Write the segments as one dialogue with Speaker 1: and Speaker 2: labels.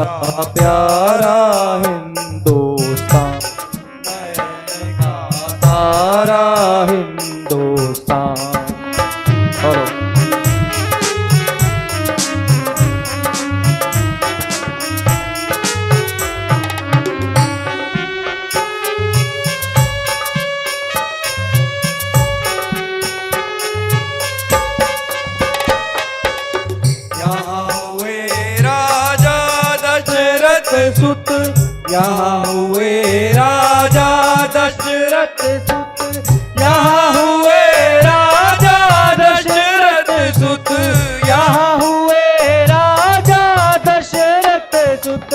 Speaker 1: प्यारा हिंदुस्तान, मैंने कहा तारा हिंदुस्तान। और सुत, यहाँ हुए राजा दशरथ सुत, यहाँ हुए राजा दशरथ सुत, यहाँ हुए राजा दशरथ सुत,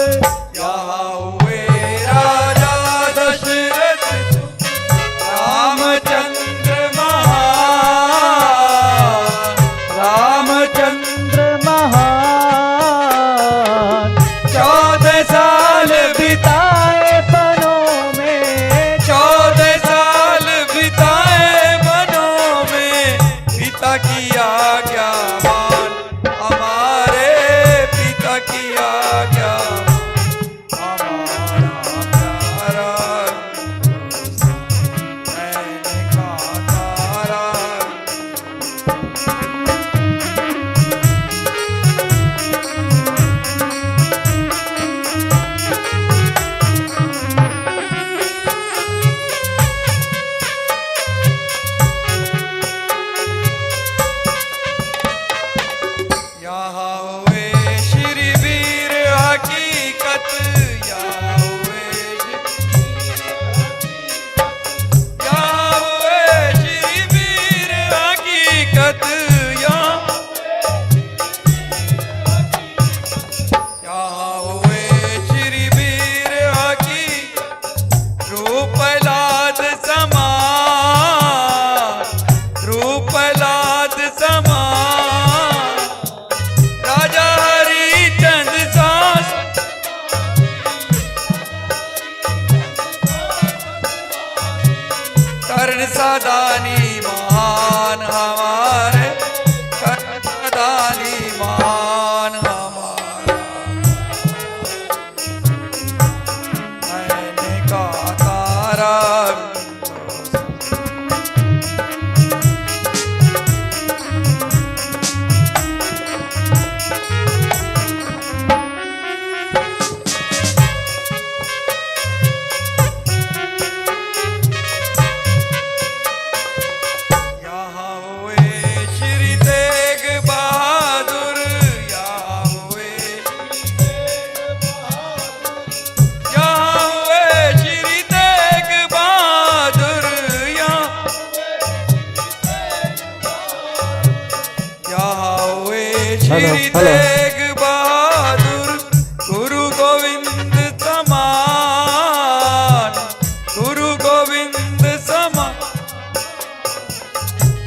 Speaker 1: यहाँ हुए राजा दशरथ सुत, रामचंद्र महान, रामचंद्र महान। 14 साल बिताए बनों में, 14 साल बिताए बनों में, पिता की आज्ञा मान, हमारे पिता की आज्ञा मान, हमारा प्यारा मैंने कहा तारा। यहाँ हुए श्री वीर हकीकत, यहाँ हुए श्री वीर हकीकत, यहाँ हुए श्री वीर हकीकत। रूपलाद समान, रूपलाद समान, राजा हरिचंद सास, कर्ण सदानी महान हमारे, कर्ण सदानी महान हमारा, मैंने कहा तारा। यहाँ हुए श्री तेग बहादुर, यहाँ हुए, यहाँ हुए श्री तेग बहादुर, यहाँ हुए श्री तेग बहादुर। गुरु गोविंद समान, गुरु गोविंद समान,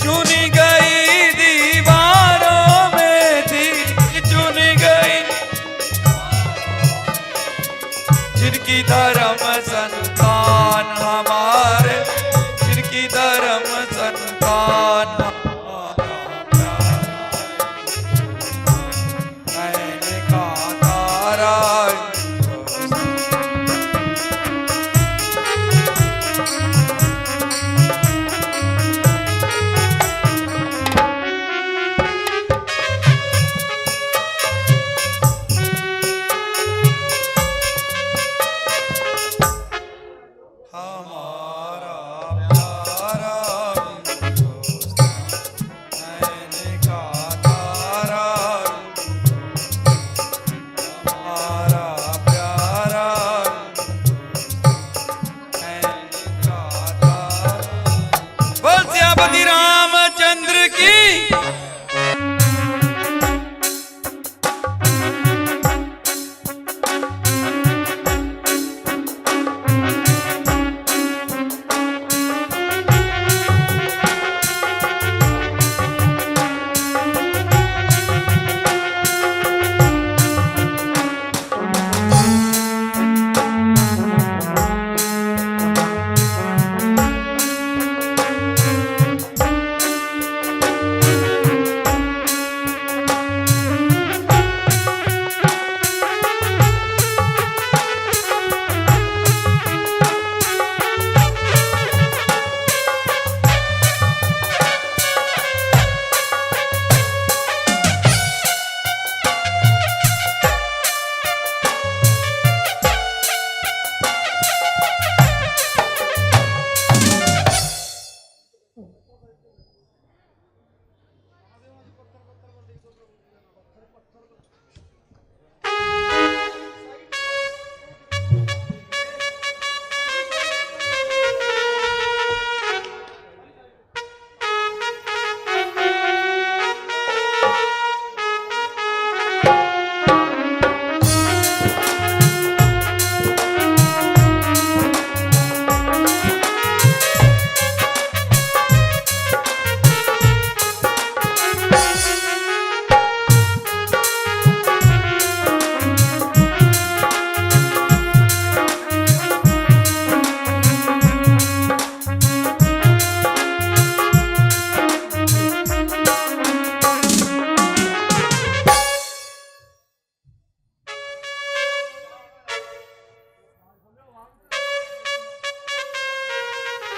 Speaker 1: चुनी गई दीवारों में थी, चुनी गई जिनकी धर्म संतान हमारे, जिनकी धर्म संतान हमारा प्यारा मैंने कहा तारा। हमारा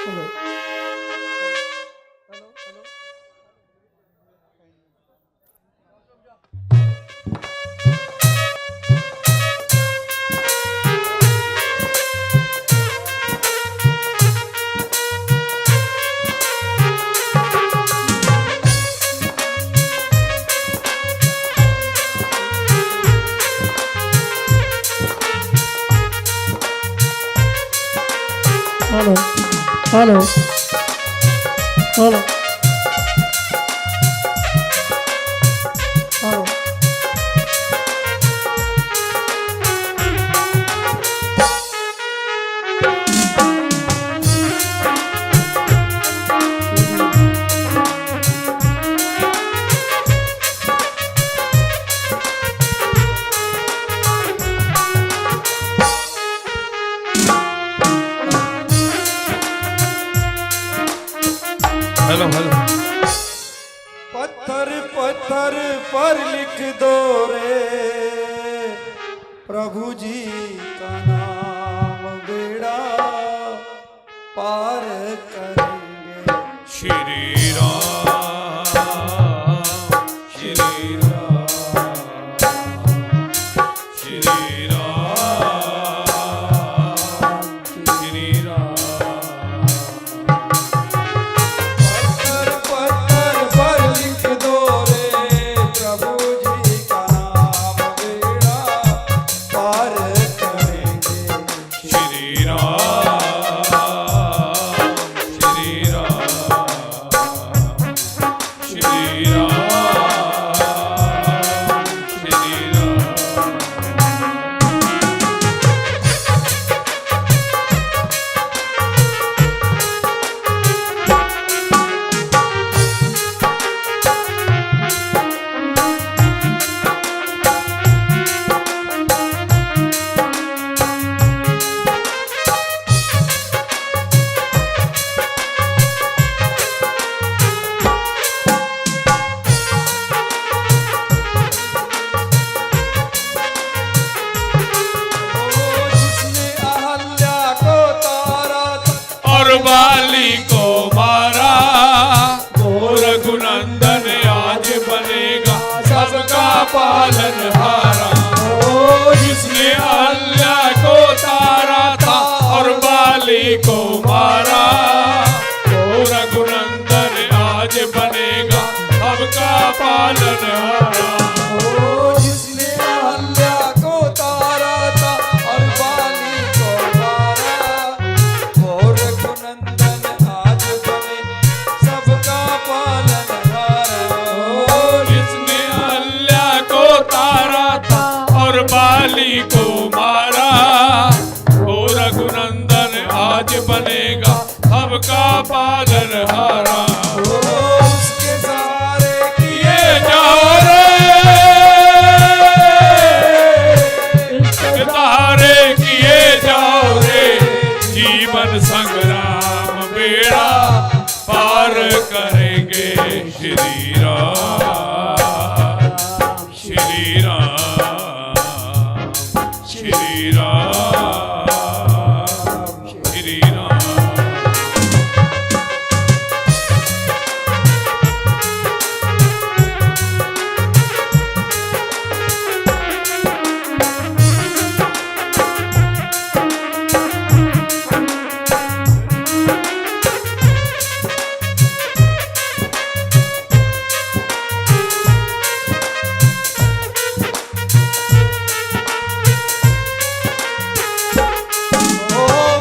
Speaker 2: hello hello hello hello
Speaker 1: hello hello.
Speaker 3: पत्थर पत्थर पर लिख दो रे प्रभु जी का नाम, बेड़ा पार करेंगे।
Speaker 1: श्री राम श्री राम श्री राम श्री राम।
Speaker 3: पत्थर पत्थर पर लिख दो रे प्रभु जी का नाम, बेड़ा पार करेंगे।
Speaker 1: श्री राम श्री राम श्री राम श्री राम।
Speaker 3: जिसने अहल्या को तारा था
Speaker 1: और बाली को मारा, वो रघुनंदन आज बनेगा सबका पालनहारा। ओ जिसने अहल्या को तारा था और बाली को मारा, वो रघुनंदन आज बनेगा सबका पालनहारा।
Speaker 3: जिसने अहल्या को तारा था और बाली को मारा, वो रघुनंदन आज बने सबका पालनहारा।
Speaker 1: जिसने अहल्या को तारा था और बाली को मारा, वो रघुनंदन आज बनेगा सबका पालनहारा।
Speaker 3: उसके सहारे किए
Speaker 1: ये जाओ रे सहारे किए जाओ रे, जीवन संग्राम बेड़ा पार करेंगे। श्री राम श्री राम श्री राम श्री राम।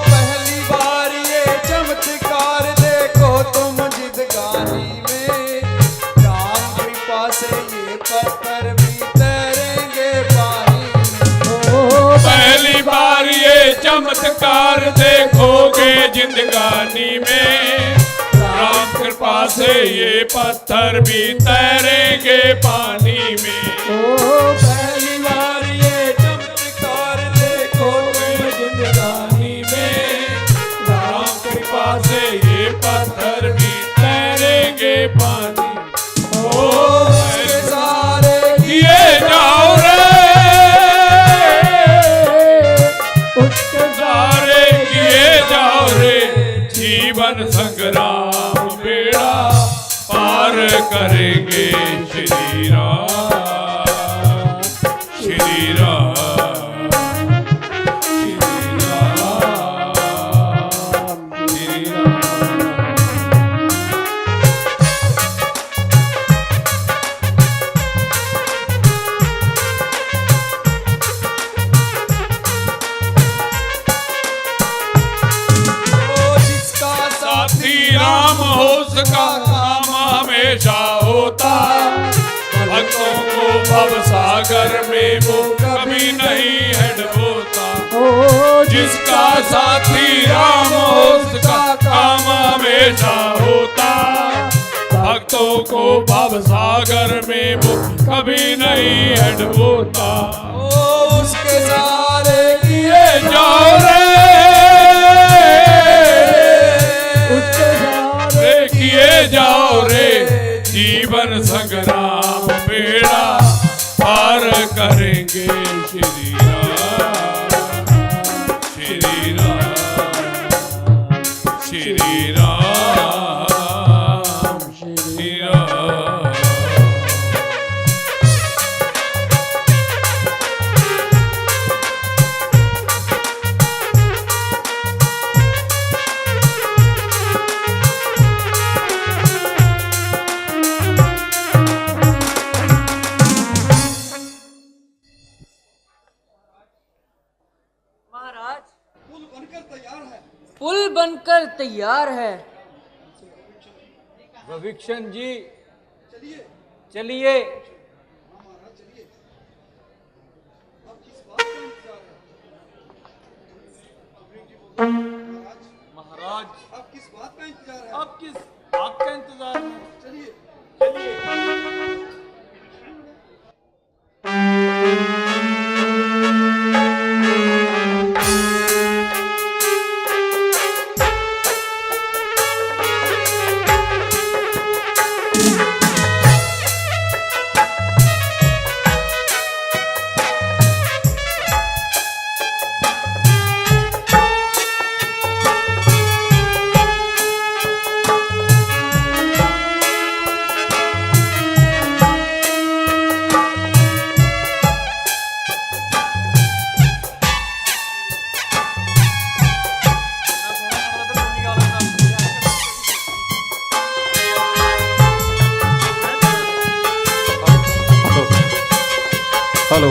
Speaker 3: पहली बार ये चमत्कार देखो तुम जिंदगानी में, राम कृपा से ये पत्थर भी तैरेंगे पानी में।
Speaker 1: पहली बार ये चमत्कार देखोगे जिंदगानी में, राम कृपा से ये पत्थर भी तैरेंगे पानी में।
Speaker 3: पहली बार ये चमत्कार देखो तुम जिंदगानी में,
Speaker 1: राम कृपा से ये पत्थर भी तैरेंगे पानी।
Speaker 3: उसके सहारे
Speaker 1: किए जाओ रे उसके सहारे किए जाओ रे, जीवन जीवन संग्राम बेड़ा पार करेंगे श्री राम, श्री राम, श्री राम, श्री राम। राम हो उसका काम हमेशा होता, भक्तों को भव सागर में वो कभी नहीं है डूबता। जिसका साथी राम हो उसका काम हमेशा होता, भक्तों को भव सागर में वो कभी नहीं है डूबता।
Speaker 3: उसके सहारे
Speaker 1: किए जाओ रे, किए जाओ रे जीवन संग्राम बेड़ा पार करेंगे श्री राम, श्री राम, श्री राम, श्री राम।
Speaker 4: पुल बनकर तैयार है।
Speaker 5: भविक्षण जी चलिए। महाराज अब किस बात का इंतजार है? अब किस बात का इंतजार है? चलिए चलिए।
Speaker 6: हेलो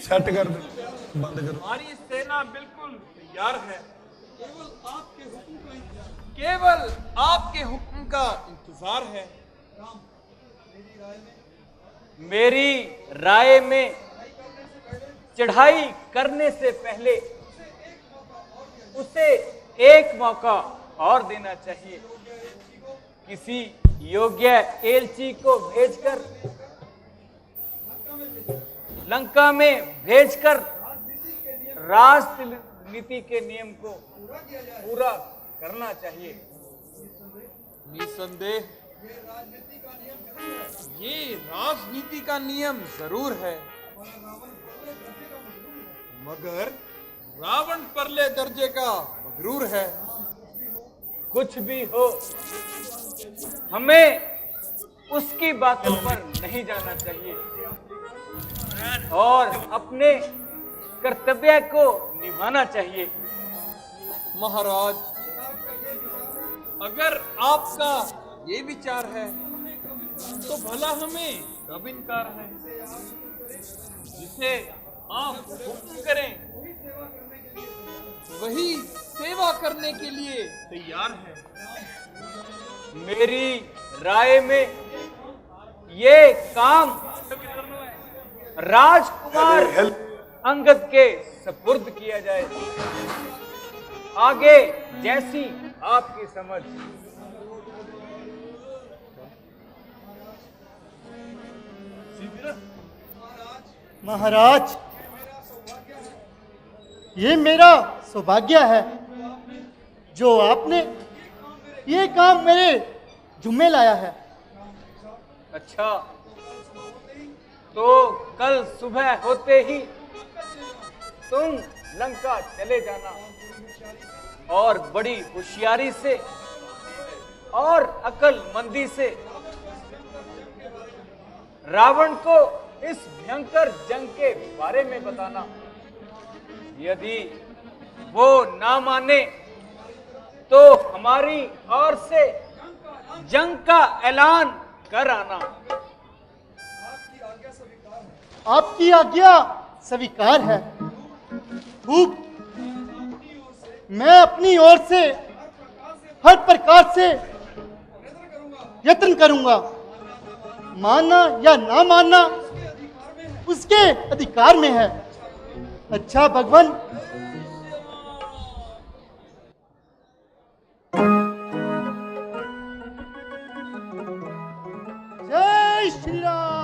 Speaker 7: सेट कर दो, बंद करो।
Speaker 5: हमारी सेना बिल्कुल तैयार है।
Speaker 3: केवल आपके हुक्म का इंतजार,
Speaker 5: केवल आपके हुक्म का इंतजार है।
Speaker 3: मेरी राय में
Speaker 5: मेरी राय में चढ़ाई करने से पहले उसे एक मौका और देना चाहिए। किसी योग्य एलची को भेजकर लंका में भेजकर राजनीति के नियम को पूरा करना चाहिए।
Speaker 1: निसंदेह ये राजनीति का नियम जरूर है, मगर रावण परले दर्जे का मगरूर है।
Speaker 5: कुछ भी हो, हमें उसकी बातों पर नहीं जाना चाहिए और अपने कर्तव्य को निभाना चाहिए।
Speaker 1: महाराज, अगर आपका ये विचार है तो भला हमें कब इनकार है। जिसे आप हुक्म करें वही सेवा करने के लिए तैयार है।
Speaker 5: मेरी राय में ये काम राजकुमार अंगद के सपुर्द किया जाए। आगे जैसी आपकी समझ।
Speaker 2: महाराज, ये मेरा सौभाग्य है जो आपने ये काम मेरे जुम्मे लाया है।
Speaker 5: अच्छा, तो कल सुबह होते ही तुम लंका चले जाना और बड़ी होशियारी से और अक्लमंदी से रावण को इस भयंकर जंग के बारे में बताना। यदि वो ना माने तो हमारी ओर से जंग का ऐलान कर आना।
Speaker 2: आपकी आज्ञा स्वीकार है। खूब, मैं अपनी ओर से हर प्रकार से यत्न करूंगा। मानना या ना मानना उसके अधिकार में है। अच्छा भगवान, जय श्री राम।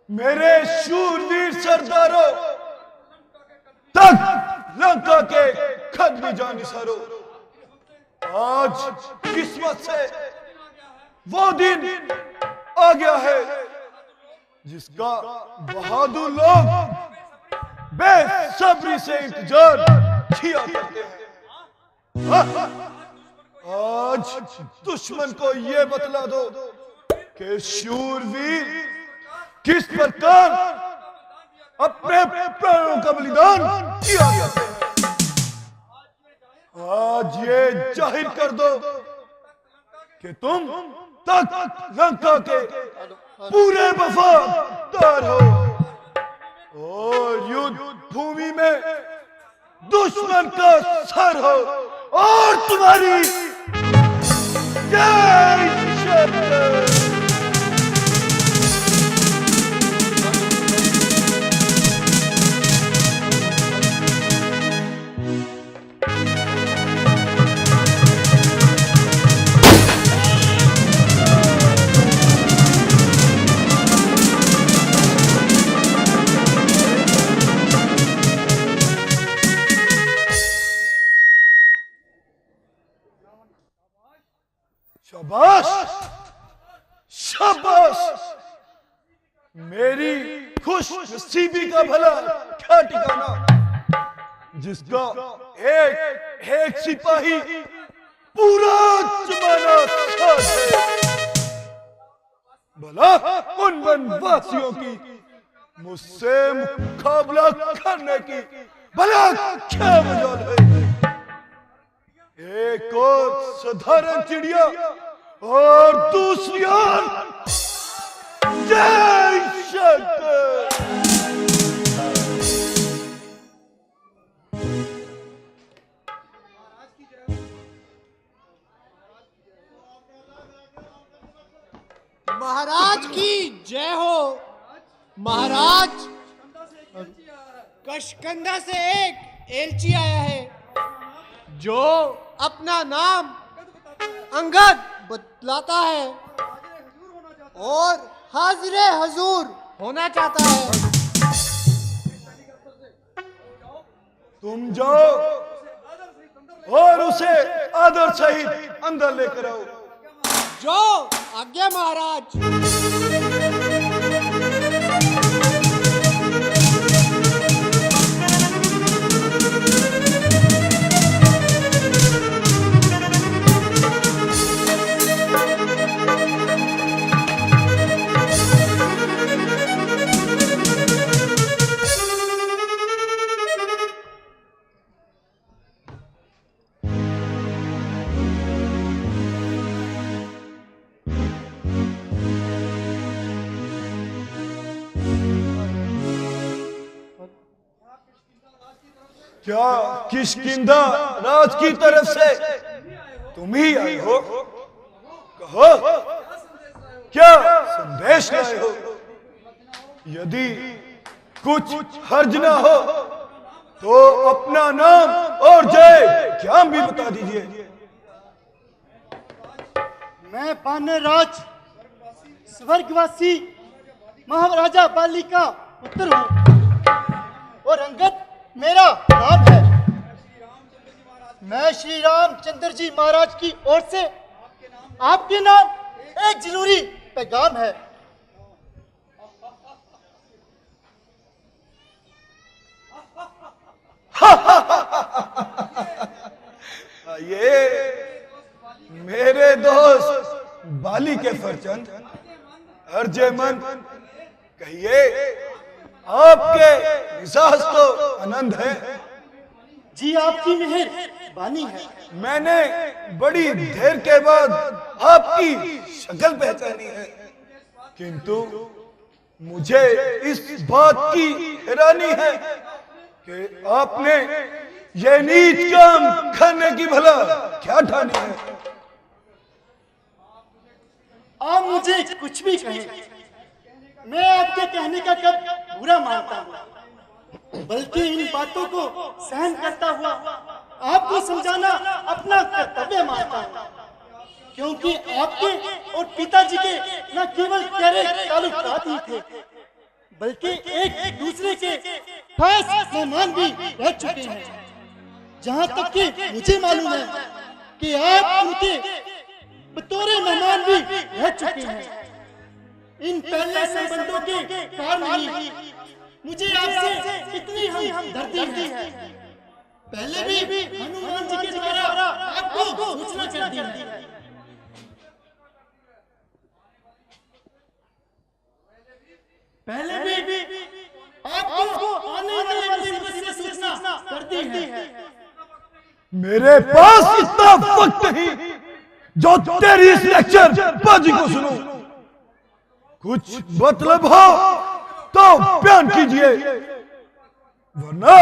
Speaker 3: मेरे शूरवीर सरदारों,
Speaker 7: लंका के खत भी जा निसारो। आज किस्मत से वो दिन आ गया है जिसका बहादुर लोग बेसब्री से इंतजार किया करते हैं। आज दुश्मन को ये बतला दो कि शूरवीर किस प्रकार अपने प्राणों का बलिदान किया करते हैं। आज ये जाहिर कर दो कि तुम तक लंका के पूरे वफादार हो और युद्ध भूमि में दुश्मन का सर हो और तुम्हारी जय शंकर। शाबाश शाबाश, मेरी खुश नसीबी का भला क्या ठिकाना जिसका एक एक सिपाही पूरा जमाना साथ है। भला उन वनवासियों की मुझसे मुकाबला करने की भला क्या मजाल है। एक और साधारण चिड़िया और दूसरी ओर जय शंकर।
Speaker 8: महाराज की जय हो। महाराज, कशकंधा से एक एलची आया है जो अपना नाम अंगद बतलाता है और हाजिर हजूर होना चाहता है।
Speaker 7: तुम जाओ और उसे आदर सहित अंदर लेकर आओ।
Speaker 8: जो आज्ञा महाराज।
Speaker 7: क्या किष्किंधा राज की तरफ से तुम ही आए हो? कहो, क्या संदेश लाए हो? यदि कुछ हर्ज ना हो तो अपना नाम और जय ज्ञान भी बता दीजिए।
Speaker 2: मैं वानरराज स्वर्गवासी महाराजा बाली का पुत्र हूँ और अंगद मेरा नाम है। मैं श्री रामचंद्र जी महाराज की ओर से आपके नाम एक जरूरी पैगाम है।
Speaker 7: ये मेरे दोस्त बाली के फरजंद अर्जमंद, कहिए आपके मिजाज तो आनंद है।
Speaker 2: जी आपकी मेहर बानी है।
Speaker 7: मैंने बड़ी देर के बाद आपकी शक्ल पहचानी है, किंतु मुझे इस बात की हैरानी है कि आपने ये नीच काम करने की भला क्या ठानी है।
Speaker 2: आप मुझे कुछ भी कहें, मैं आपके कहने का कब बुरा मानता हूँ, बल्कि इन बातों को सहन करता हुआ आपको समझाना अपना कर्तव्य मानता हूँ, क्योंकि आपके और पिताजी के न केवल गहरे ताल्लुकात ही थे, बल्कि एक दूसरे के खास मेहमान भी रह चुके हैं। जहाँ तक कि मुझे मालूम है कि आप उनके बतौर मेहमान भी रह चुके हैं। इन पहले संबंधों के कारण ही मुझे आपसे इतनी हमदर्दी है। पहले भी हनुमान जी के द्वारा आपको सूचना कर दी है। पहले भी आपको आने वाले मुसीबत से सूचना कर दी है।
Speaker 7: मेरे पास इतना वक्त नहीं जो तेरी इस लेक्चर बाजी को सुनो। कुछ मतलब हो तो बयान कीजिए, वरना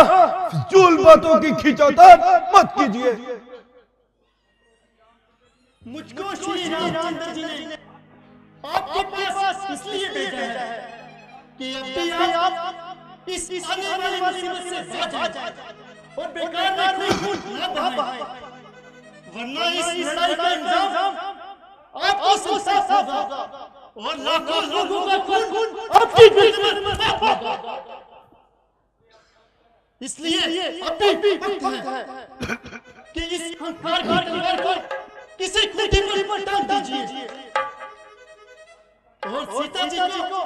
Speaker 7: फिजूल बातों की खींचातान मत कीजिए।
Speaker 2: मुझको श्री रामचंद्र जी ने आपके पास इसलिए भेजा है कि अब भी आप इस आने वाली मुसीबत से बच जाए और बेकार में खून न बहाए, वरना इस लड़ाई का इंजाम आपको संसार होगा और लाखों लोगों का खून आपकी गिरफ्त में होगा। इसलिए अभी वक्त है कि इस अहंकार की दीवार को किसी खूंटी पर टांग दीजिए और सीता जी को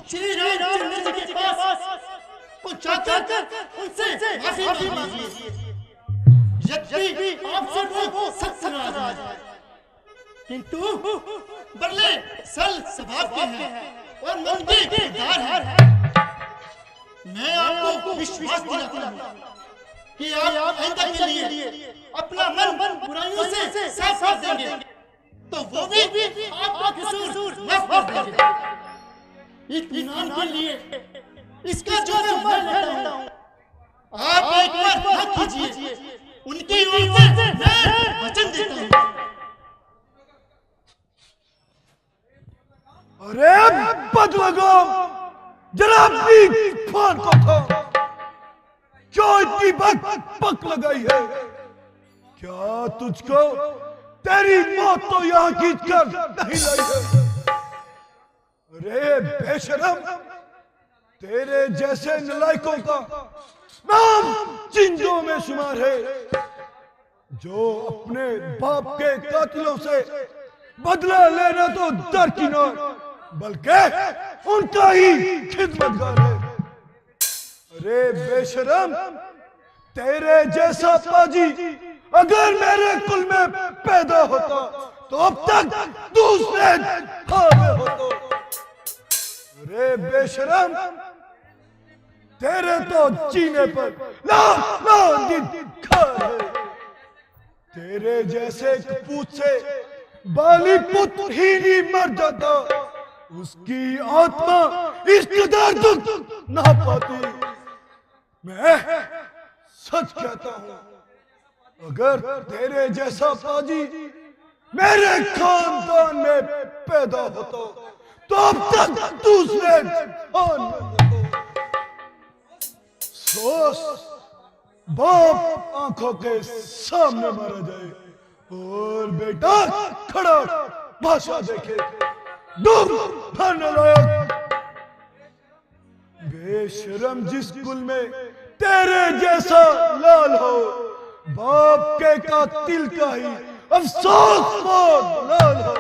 Speaker 2: श्री रामचंद्र जी के पास पहुंचाकर उनसे माफी मांगिए। यद्यपि आपसे वो सख्त नाराज है, किंतु बरले सल स्वभाव के हैं और मन के किरदार हैं। मैं आपको विश्वास दिलाता हूं कि आप आइंदा के लिए अपना मन बुराइयों से साफ कर देंगे, तो वो भी आपका कसूर माफ कर देंगे। इत्मीनान के लिए इसका जो मैं लेता हूं, आप एक बार हक कीजिए, उनकी ओर से मैं वचन देता हूं।
Speaker 7: अरे बदलगो, जरा अपनी फोन को थो, क्यों इतनी बक लगाई है? क्या तुझको तेरी मौत तो यहाँ खींचकर नहीं लाई है? अरे बेशरम, तेरे जैसे नलायकों का नाम जिंदों में शुमार है, जो अपने बाप के कातिलों से बदला लेना तो दरकिनार, बल्कि उनका ही खिदमतगार है। अरे बेशरम, तेरे जैसा पाजी अगर मेरे कुल में पैदा होता तो अब तक दूसरे हाल में होता। अरे बेशरम, तेरे तो जीने पर धिक्कार है। तेरे जैसे कपूत से बाली पुत्र ही नहीं मर जाता, उसकी आत्मा इस कदर दुख ना पाती। मैं सच कहता हूं, अगर तेरे जैसा पाजी मेरे खानदान में पैदा होता तो अब तक दूसरे खान में होता। सोच, बाप आंखों के सामने मारा जाए और बेटा खड़ा भाषा देखे, दुख भरने लायक। बेशरम, जिस कुल में तेरे जैसा लाल हो, बाप के कातिल का ही अफसोस लाल हो,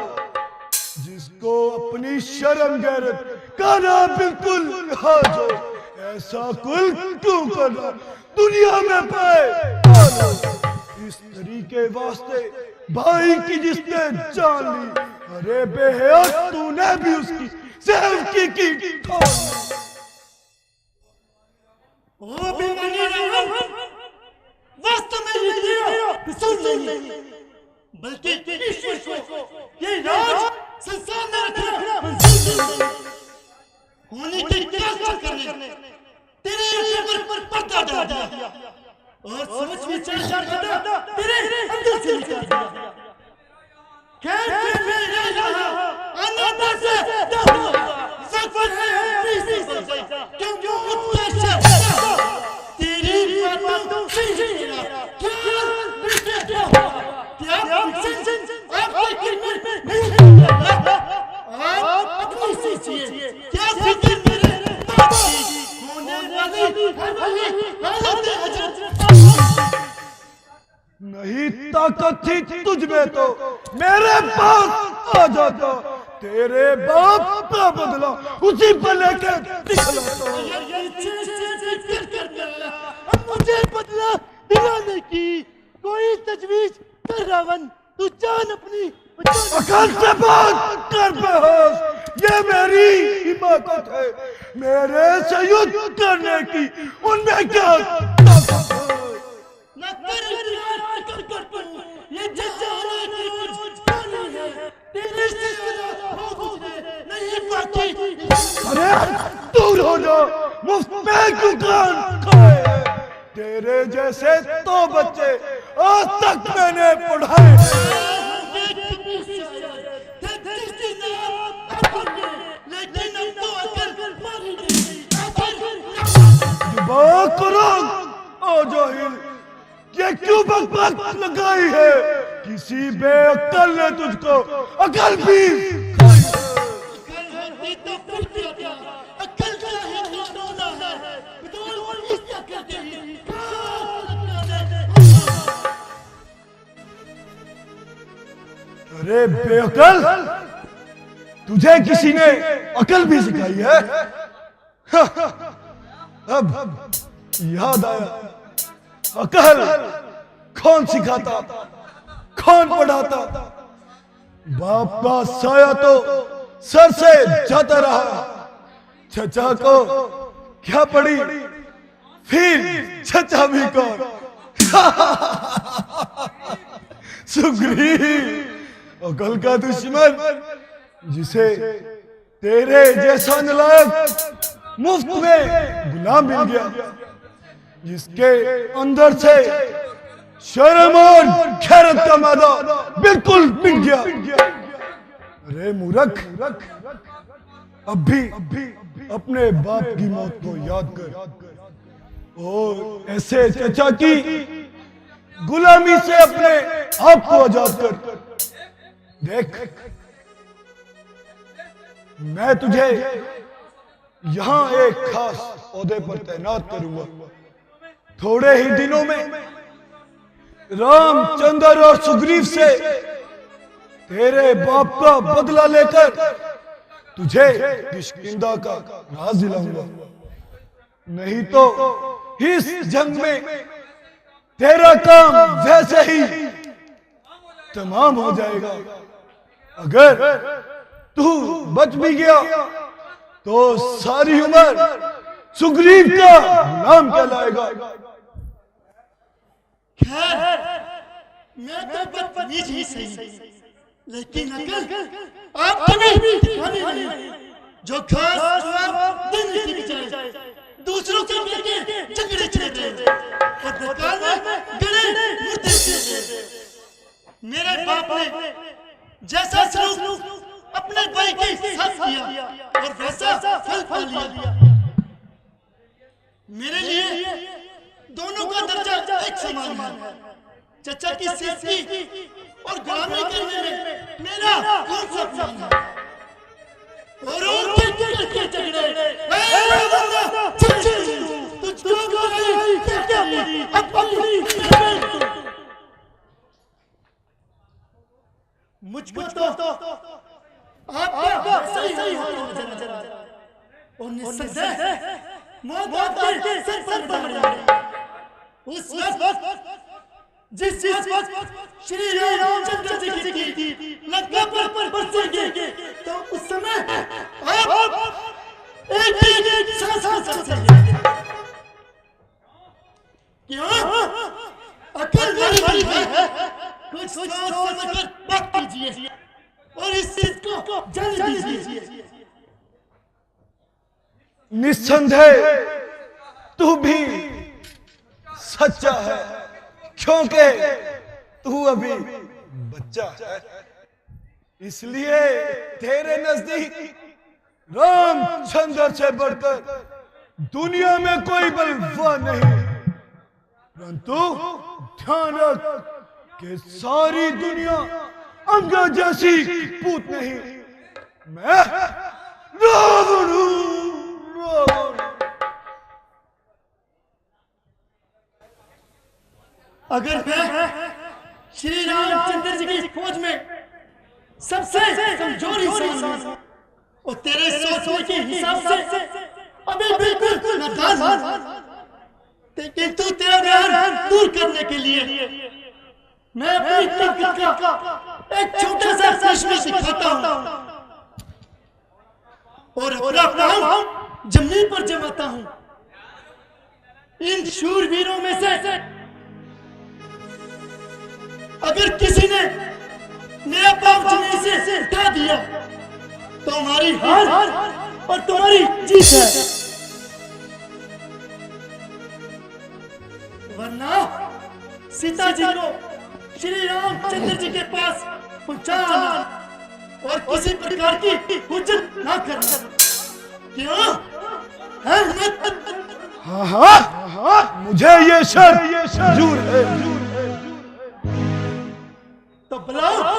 Speaker 7: जिसको अपनी शर्म गैरत का ना बिल्कुल लिहाज हो, ऐसा कुल क्यों करना दुनिया में पाए। इस तरीके वास्ते भाई की जिसने जान ली, अरे बेहया तूने भी उसकी सेवकी की ठान ली।
Speaker 2: ओ बेमानी राम, वास्तव में ये कसूर नहीं, बल्कि ईश्वर को ये राज संसार में रखना मंजूर नहीं। होने के क्या करने तेरे ऊपर पर्दा डाल दिया और सोच विचार करना तेरे अंदर से निकाल दिया। कैसे मेरे यहाँ अनाथ से सफर है इसी क्यों उत्कर्ष तेरी बातों से क्या आपके किरमत नहीं आप अपनी सोचिए, क्या फिक्र मेरे बाप की होने वाली हालत हजरत
Speaker 7: नहीं ताकत थी तुझ में तो मेरे पास आ जाता, तेरे बाप का बदला उसी पर लेके दिखलाता।
Speaker 2: मुझे बदला दिलाने की कोई तजवीज कर रावण, तू जान अपनी
Speaker 7: अकल से बात कर बेहोश, ये मेरी हिम्मत है मेरे से युद्ध करने की, उनमें क्या ताकत है?
Speaker 2: न कर ये जजाना की कुछ पानी है, तेरे से हो गुजरे नहीं पाती।
Speaker 7: अरे दूर हो जा, मुफ्त में क्यों कान खाए? तेरे जैसे तो बच्चे आज तक मैंने पढ़ाए। ओ जाहिल, ये क्यों बकवास लगाई है? किसी बेअक्ल ने तुझको अकल भी अरे बेअक्ल, तुझे किसी ने अकल भी सिखाई है? अब याद आया, अकल कौन सिखाता, कौन पढ़ाता? बाप का साया तो सर से जाता रहा, चचा को क्या पड़ी, फिर चचा भी कौन? सुग्रीव, अकल का दुश्मन, जिसे तेरे जैसा नालायक मुफ्त में गुलाम मिल गया, जिसके अंदर से शर्म और खैरत का मादा बिल्कुल मिट गया। अरे मूर्ख, अब भी अपने बाप की मौत को याद कर और ऐसे चचा की गुलामी से अपने आप को आजाद कर। देख, मैं तुझे यहां एक खास ओहदे पर तैनात करूंगा। थोड़े ही दिनों में रामचंद्र और सुग्रीव से तेरे बाप का बदला लेकर तुझे किष्किंधा का राज दिलाऊंगा, नहीं तो इस जंग में तेरा काम वैसे ही तमाम हो जाएगा। अगर तू बच भी गया तो सारी उम्र सुग्रीव का नाम कहलाएगा।
Speaker 2: खैर, मैं तो बदतमीज ही सही, लेकिन अकल आपने भी दिखानी नहीं, जो खास जवाब देने की बजाय दूसरों के लेके झगड़े छेड़ते और बेकार में गड़े मुर्दे छेड़ते। मेरे बाप ने जैसा सलूक अपने भाई के साथ किया और वैसा फल पा लिया। मेरे लिए दोनों का दर्जा एक समान है। चचा की सेफ्टी और गुलामी करने में मेरा कौन सा अपमान है? और उनके झगड़े तुझको मुझको तो आपका सही नजर आ रहा है और निस्संदेह मौत के सर पर बढ़ रहा है। उस वक्त जिस वक्त श्री रामचंद्र जी की लंका पर बरसेंगे, तो उस समय आप एक सांस चलेंगे। क्यों? अकल मेरी है, कुछ सोच समझकर बात कीजिए और इस चीज को जान दीजिए।
Speaker 7: निस्संदेह तू भी सच्चा है, क्योंकि तू अभी बच्चा है, इसलिए तेरे नजदीक रामचंद्र से बढ़कर दुनिया में कोई बलवान नहीं। परंतु ध्यान रख कि सारी दुनिया अंगद जैसी पूत नहीं। मैं रावण हूं, रावण।
Speaker 2: अगर मैं श्री रामचंद्र जी की खोज में सबसे कमजोर इंसान और तेरे सोचने के हिसाब से अभी बिल्कुल नादान, लेकिन तू तेरा ध्यान दूर करने के लिए मैं अपनी ताकत का एक छोटा सा चश्मा दिखाता हूँ और अपना पाँव जमीन पर जमाता हूँ। इन शूरवीरों में से अगर किसी ने नया पाँव जमीन से उठा दिया तो हमारी हार और तुम्हारी जीत है, वरना सीता जी को श्री रामचंद्र जी के पास पहुंचाना और किसी प्रकार की हुज्जत ना करना। क्यों?
Speaker 7: हाँ, मुझे ये शर्त मंजूर है।
Speaker 2: तो बुलाओ,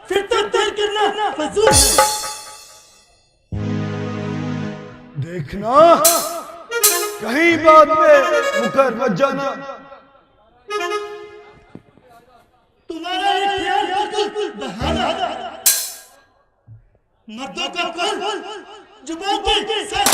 Speaker 2: फिर तो देर करना फजूल है।
Speaker 7: देखना कहीं बाद में मुकर मत जाना।
Speaker 2: तुम्हारा ये ख्याल बिल्कुल बहाना, मर्दों का कौन जुबान के साथ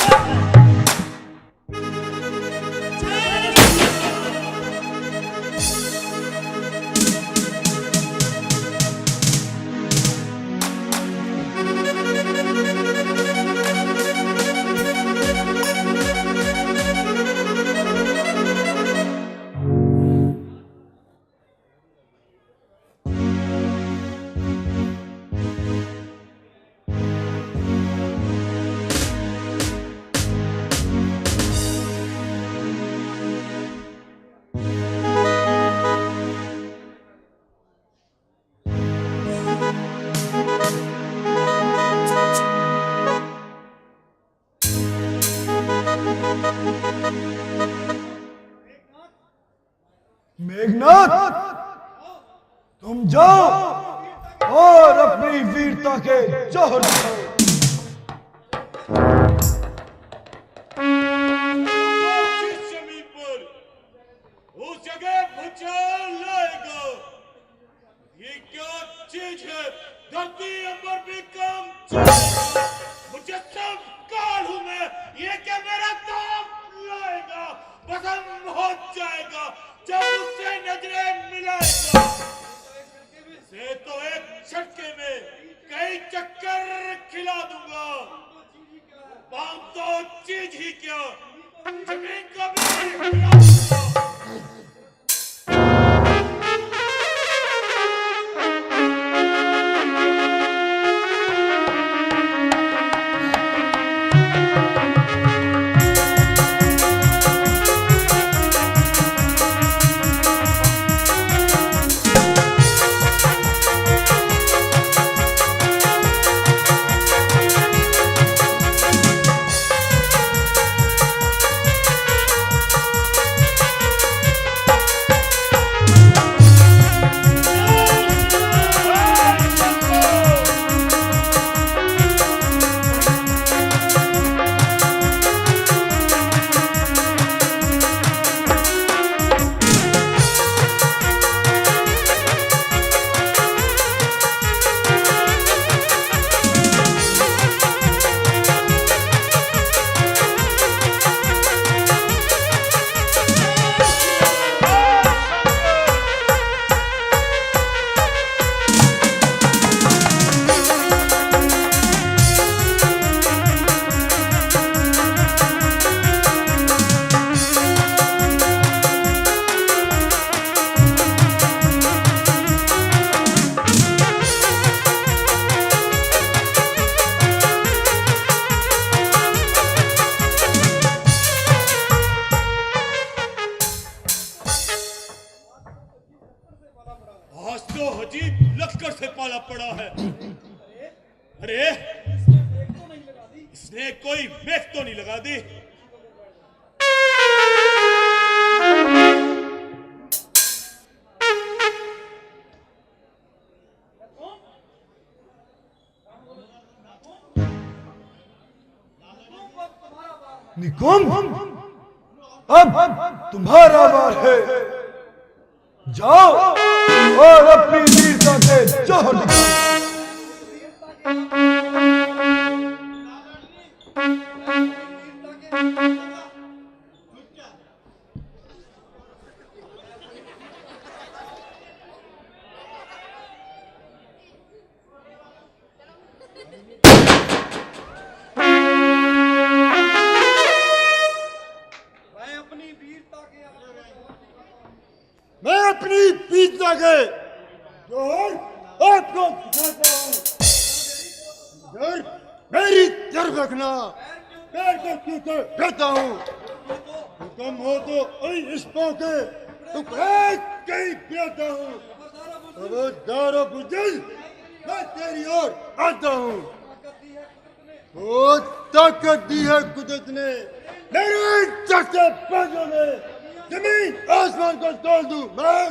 Speaker 7: मेघनाथ, तुम जाओ और अपनी वीरता के जौहर दिखाओ।
Speaker 1: जिस जमीन पर उस जगह भूचाल लाएगा, ये क्या चीज है? धरती अंबर भी काम चलेगा, मुझे सब काल हूं मैं, ये क्या मेरा काम लाएगा, भस्म हो जाएगा जब उससे नजरें मिलाएगा। से तो एक झटके में कई चक्कर खिला दूंगा। पाँव तो चीज ही क्या, जमीन को भी हिला दूंगा। अरे इसने कोई मेख तो नहीं लगा दी?
Speaker 7: निकुंभ, अब तुम्हारा बार है, जाओ और अपनी वीरता के जौहर दिखाओ।
Speaker 2: मैं अपनी वीरता के जौहर आपको दिखाता हूँ। इधर मेरी तरफ रखना, पैर को क्यों कहता हूँ। हुक्म हो तो इस मौके तो कहीं कहता हूँ। खबरदार बुजुर्ग, मैं तेरी ओर आता हूँ। वो ताकत दी है कुदरत ने मेरे चक्के पैरों में, जमीन आसमान को तोड़ दूं मैं।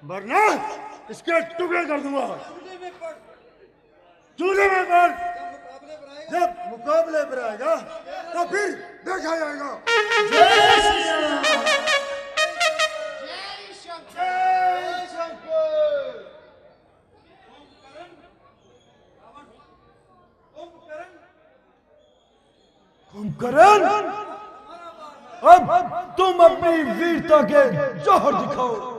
Speaker 2: वरना इसके टुकड़े कर दूंगा। चूल्हे में पड़, जब मुकाबले पर आएगा तो फिर देखा जाएगा। जय श्री राम। जय शंकर। कुंभकर्ण, अब तुम अपनी वीरता के जौहर दिखाओ।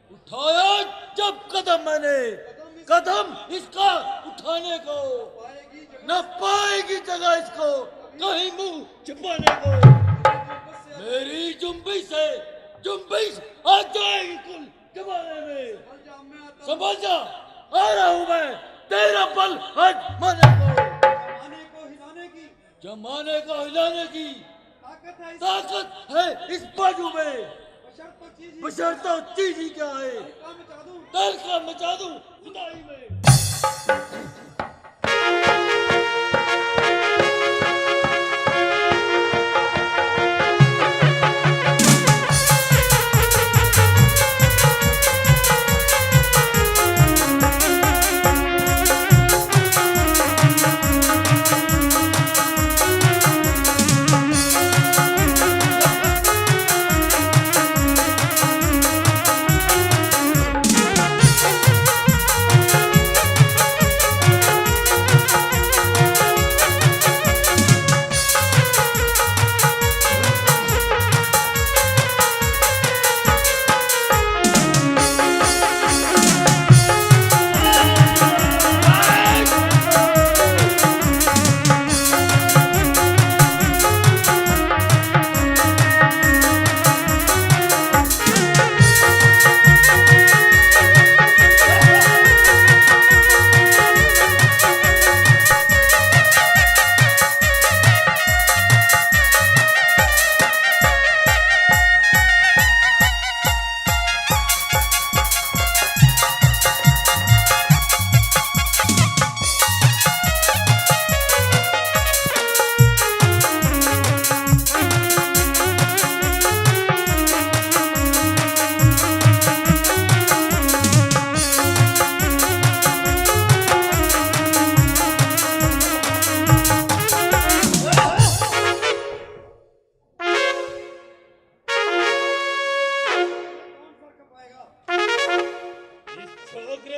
Speaker 9: उठाया जब कदम मैंने, कदम इसका उठाने को, न पाएगी जगह इसको कहीं मुंह छुपाने को। मेरी जुम्बिश से जुम्बिश आ जाएगी कुल जमाने में। समझ जा, आ रहा हूं मैं तेरा बल आजमाने को। जमाने को हिलाने की ताकत है इस बाजू में। बशर्तो चीज ही क्या है, तहलका मचा दूं खुदाई में।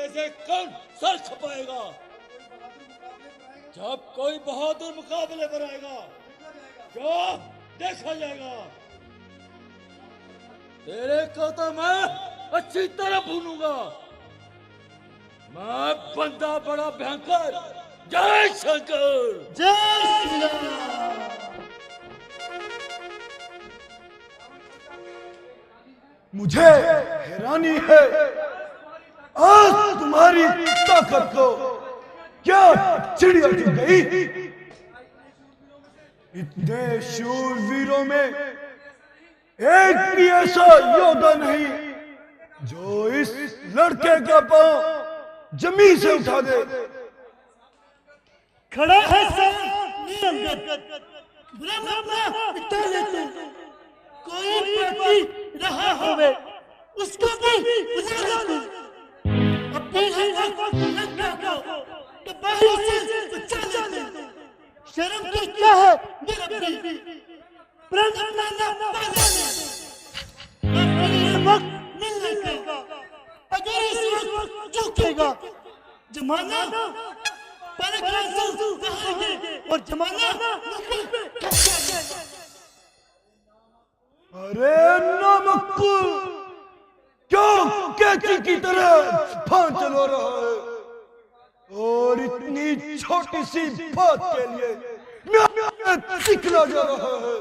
Speaker 9: से कौन सर खपाएगा? जब कोई बहादुर मुकाबले पर आएगा, जब देखा जाएगा। तेरे को तो मैं अच्छी तरह भूनूंगा। मैं बंदा बड़ा भयंकर। जय शंकर।
Speaker 2: जय श्री राम।
Speaker 7: मुझे हैरानी है आज तुम्हारी ताकत को। क्या चिड़िया की गई? इतने शूरवीरों में एक भी ऐसा योद्धा नहीं जो इस लड़के का पांव जमीन से उठा दे।
Speaker 2: खड़ा है बुरा मामला इतना लेते कोई व्यक्ति रहा होवे उसको भी बुझा दो। अपनी लंका को तो बाहर से बचा लेते। शर्म की क्या है मेरे भी प्रण अपना पाले ले वक्त मिलने का। अगर इस वक्त झुकेगा जमाना और जमाना।
Speaker 7: अरे नामक्कुल, क्यों कैची की तरह फान चला रहा है? और इतनी छोटी सी बात के लिए मैं सिखला जा रहा है।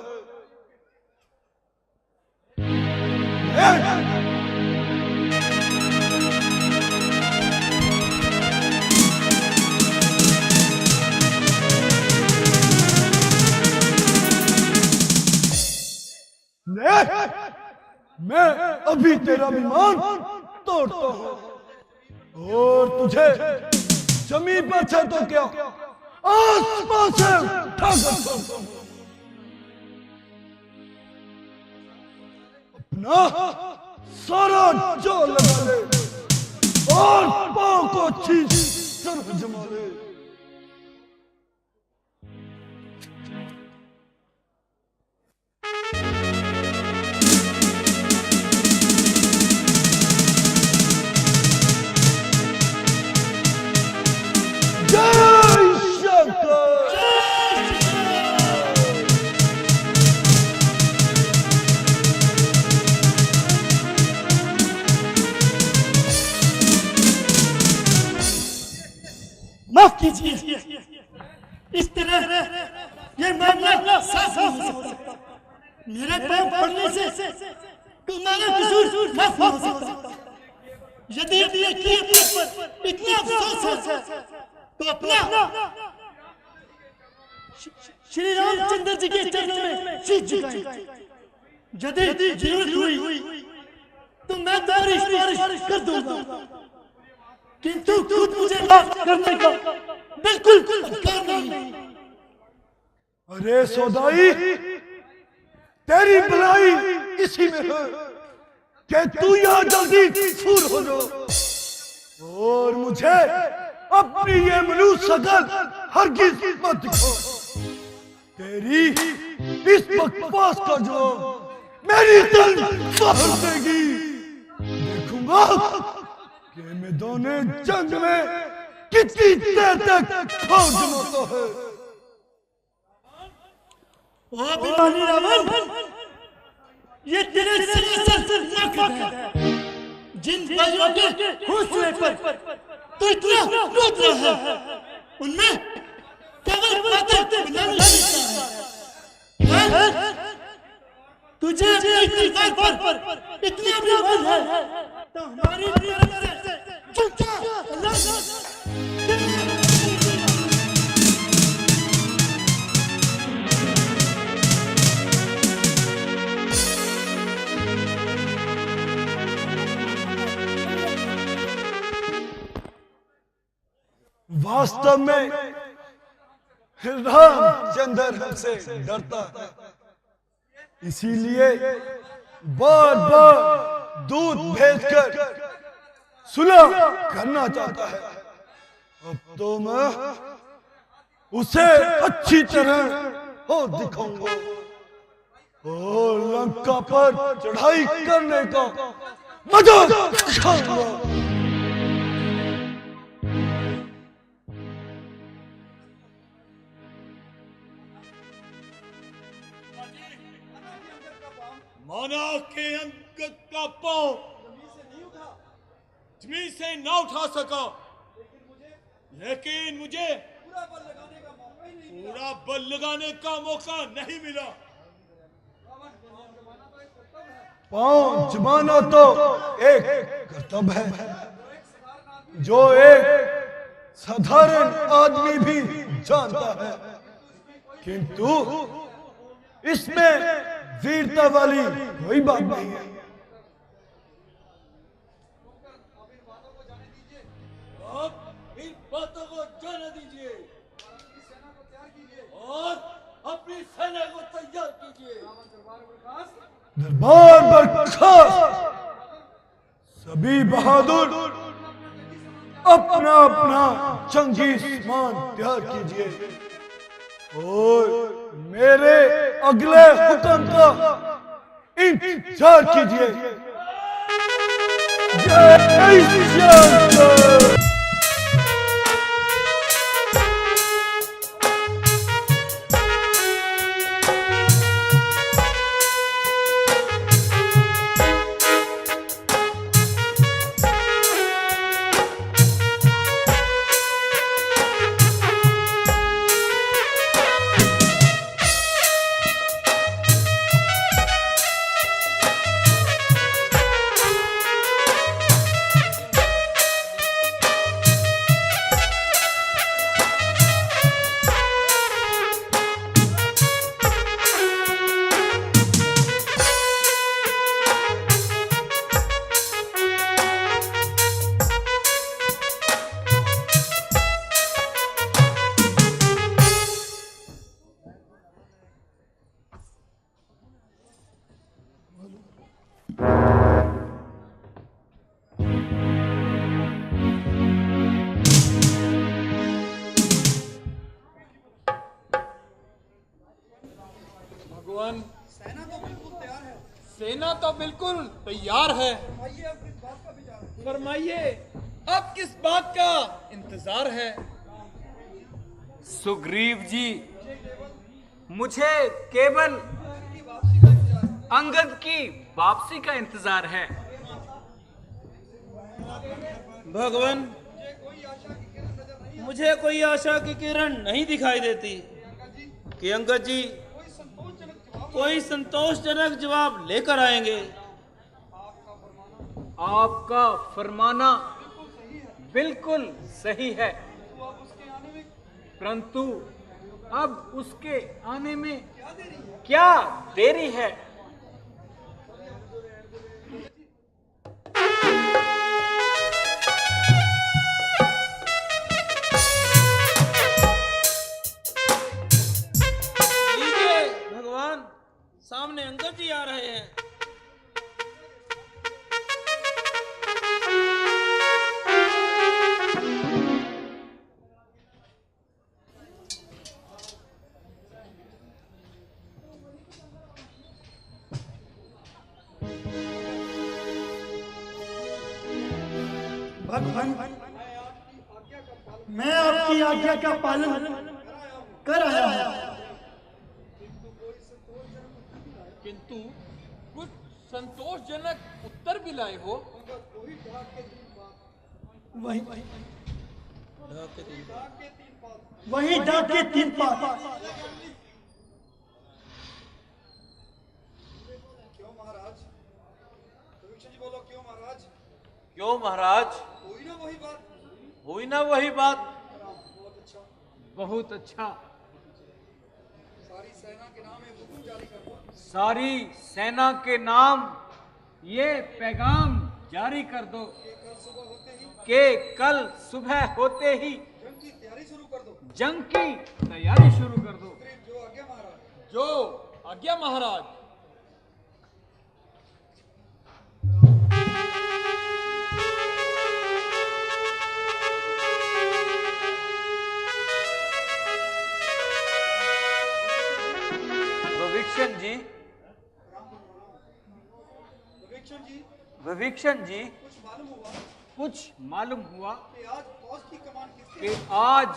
Speaker 7: मैं अभी तेरा विमान तोड़ता हूं और तुझे जमीन पर छे तो क्या आसमान से उठा कर अपना सारा जोर लगा ले और पांव को अच्छी तरह जमा ले।
Speaker 2: माफ कीजिए, इस तरह ये मामला साफ नहीं हो सकता। मेरे पैर पड़ने से तुम्हारा कसूर माफ नहीं हो सकता। यदि अपने किए पर इतना अफसोस है तो अपना श्री रामचंद्र जी के चरणों में शीश झुकाएं। यदि जरूरत हुई तो मैं तुम्हारी सिफारिश कर दूंगा, किंतु खुद मुझे माफ करने का बिल्कुल अधिकार नहीं।
Speaker 7: अरे सौदाई, तेरी भलाई इसी में है कि तू यहाँ जल्दी फूर हो जाओ और मुझे अपनी ये मलूस शकल हरगिज़ मत दिखाओ। तेरी इस बकवास का जवाब मेरी दिल बाहर देगी। देखूंगा कि मैदान जंग में कितनी देर तक फौज जमाता है।
Speaker 2: ओ अभिमानी रावण, ये तेरे सरासर नाक है। जिन भाइयों के हौसले पर तो इतना रोक रहा है, उनमें केवल बातें बनानी है। तुझे अपनी तलवार पर इतना अभिमान है तो हमारी तरफ से झुका
Speaker 7: वास्तव में रामचंद्र हमसे डरता है, इसीलिए बार बार दूध भेजकर सुलह करना चाहता है। अब तो मैं उसे अच्छी तरह और दिखाऊंगा और लंका पर चढ़ाई करने का मजा उठाऊंगा।
Speaker 9: आके अंगद का पांव जमीन से ना उठा सका, लेकिन मुझे पूरा बल लगाने का मौका नहीं मिला।
Speaker 7: पांव जमाना तो एक कर्तव्य है जो एक साधारण आदमी भी जानता है, किंतु इसमें वीरता वाली कोई बात नहीं है।
Speaker 9: आप इन बातों को जाने दीजिए और अपनी सेना को तैयार कीजिए।
Speaker 7: दरबार बरखास्त, सभी बहादुर अपना अपना जंगी सामान तैयार कीजिए और मेरे अगले हुक्म का इंतजार कीजिए। जय श्री
Speaker 8: भगवान, सेना तो बिल्कुल तैयार है। फरमाइए अब किस बात का इंतजार है?
Speaker 5: सुग्रीव जी, मुझे केवल अंगद की वापसी का इंतजार है।
Speaker 9: भगवान, मुझे कोई आशा की किरण नहीं दिखाई देती कि अंगद जी कोई संतोषजनक जवाब लेकर आएंगे।
Speaker 5: आपका फरमाना बिल्कुल सही है, परंतु अब उसके आने में क्या देरी है?
Speaker 9: लीजिए भगवान, सामने अंगद जी आ रहे हैं।
Speaker 2: भगवान, मैं आपकी आज्ञा का पालन कर आया हूं,
Speaker 8: किंतु कुछ संतोषजनक उत्तर भी लाए हो।
Speaker 2: वही डाक के 3 पात।
Speaker 9: क्यों महाराज? हुई ना वही बात।
Speaker 5: बहुत अच्छा। सारी सेना के नाम ये पैगाम जारी कर दो कि कल सुबह होते ही जंग की तैयारी शुरू कर दो।
Speaker 8: जो आज्ञा महाराज।
Speaker 5: विभीषण जी, कुछ मालूम हुआ कि आज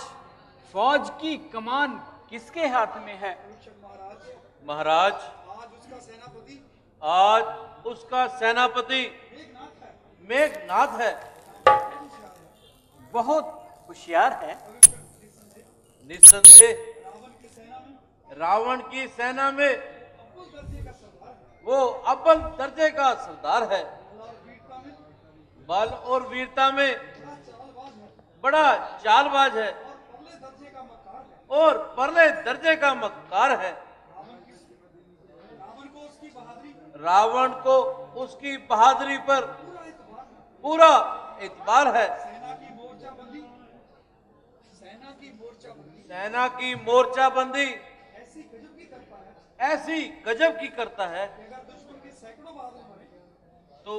Speaker 5: फौज की कमान किसके हाथ में है?
Speaker 9: महाराज,
Speaker 10: आज उसका सेनापति मेघनाथ है।
Speaker 5: बहुत होशियार है।
Speaker 10: निस्संदेह रावण की सेना में वो अव्वल दर्जे का सरदार है। बल और वीरता में बड़ा चालबाज है और परले दर्जे का मक्कार है। रावण को उसकी बहादुरी पर पूरा एतबार है। सेना की मोर्चाबंदी ऐसी गजब की करता है तो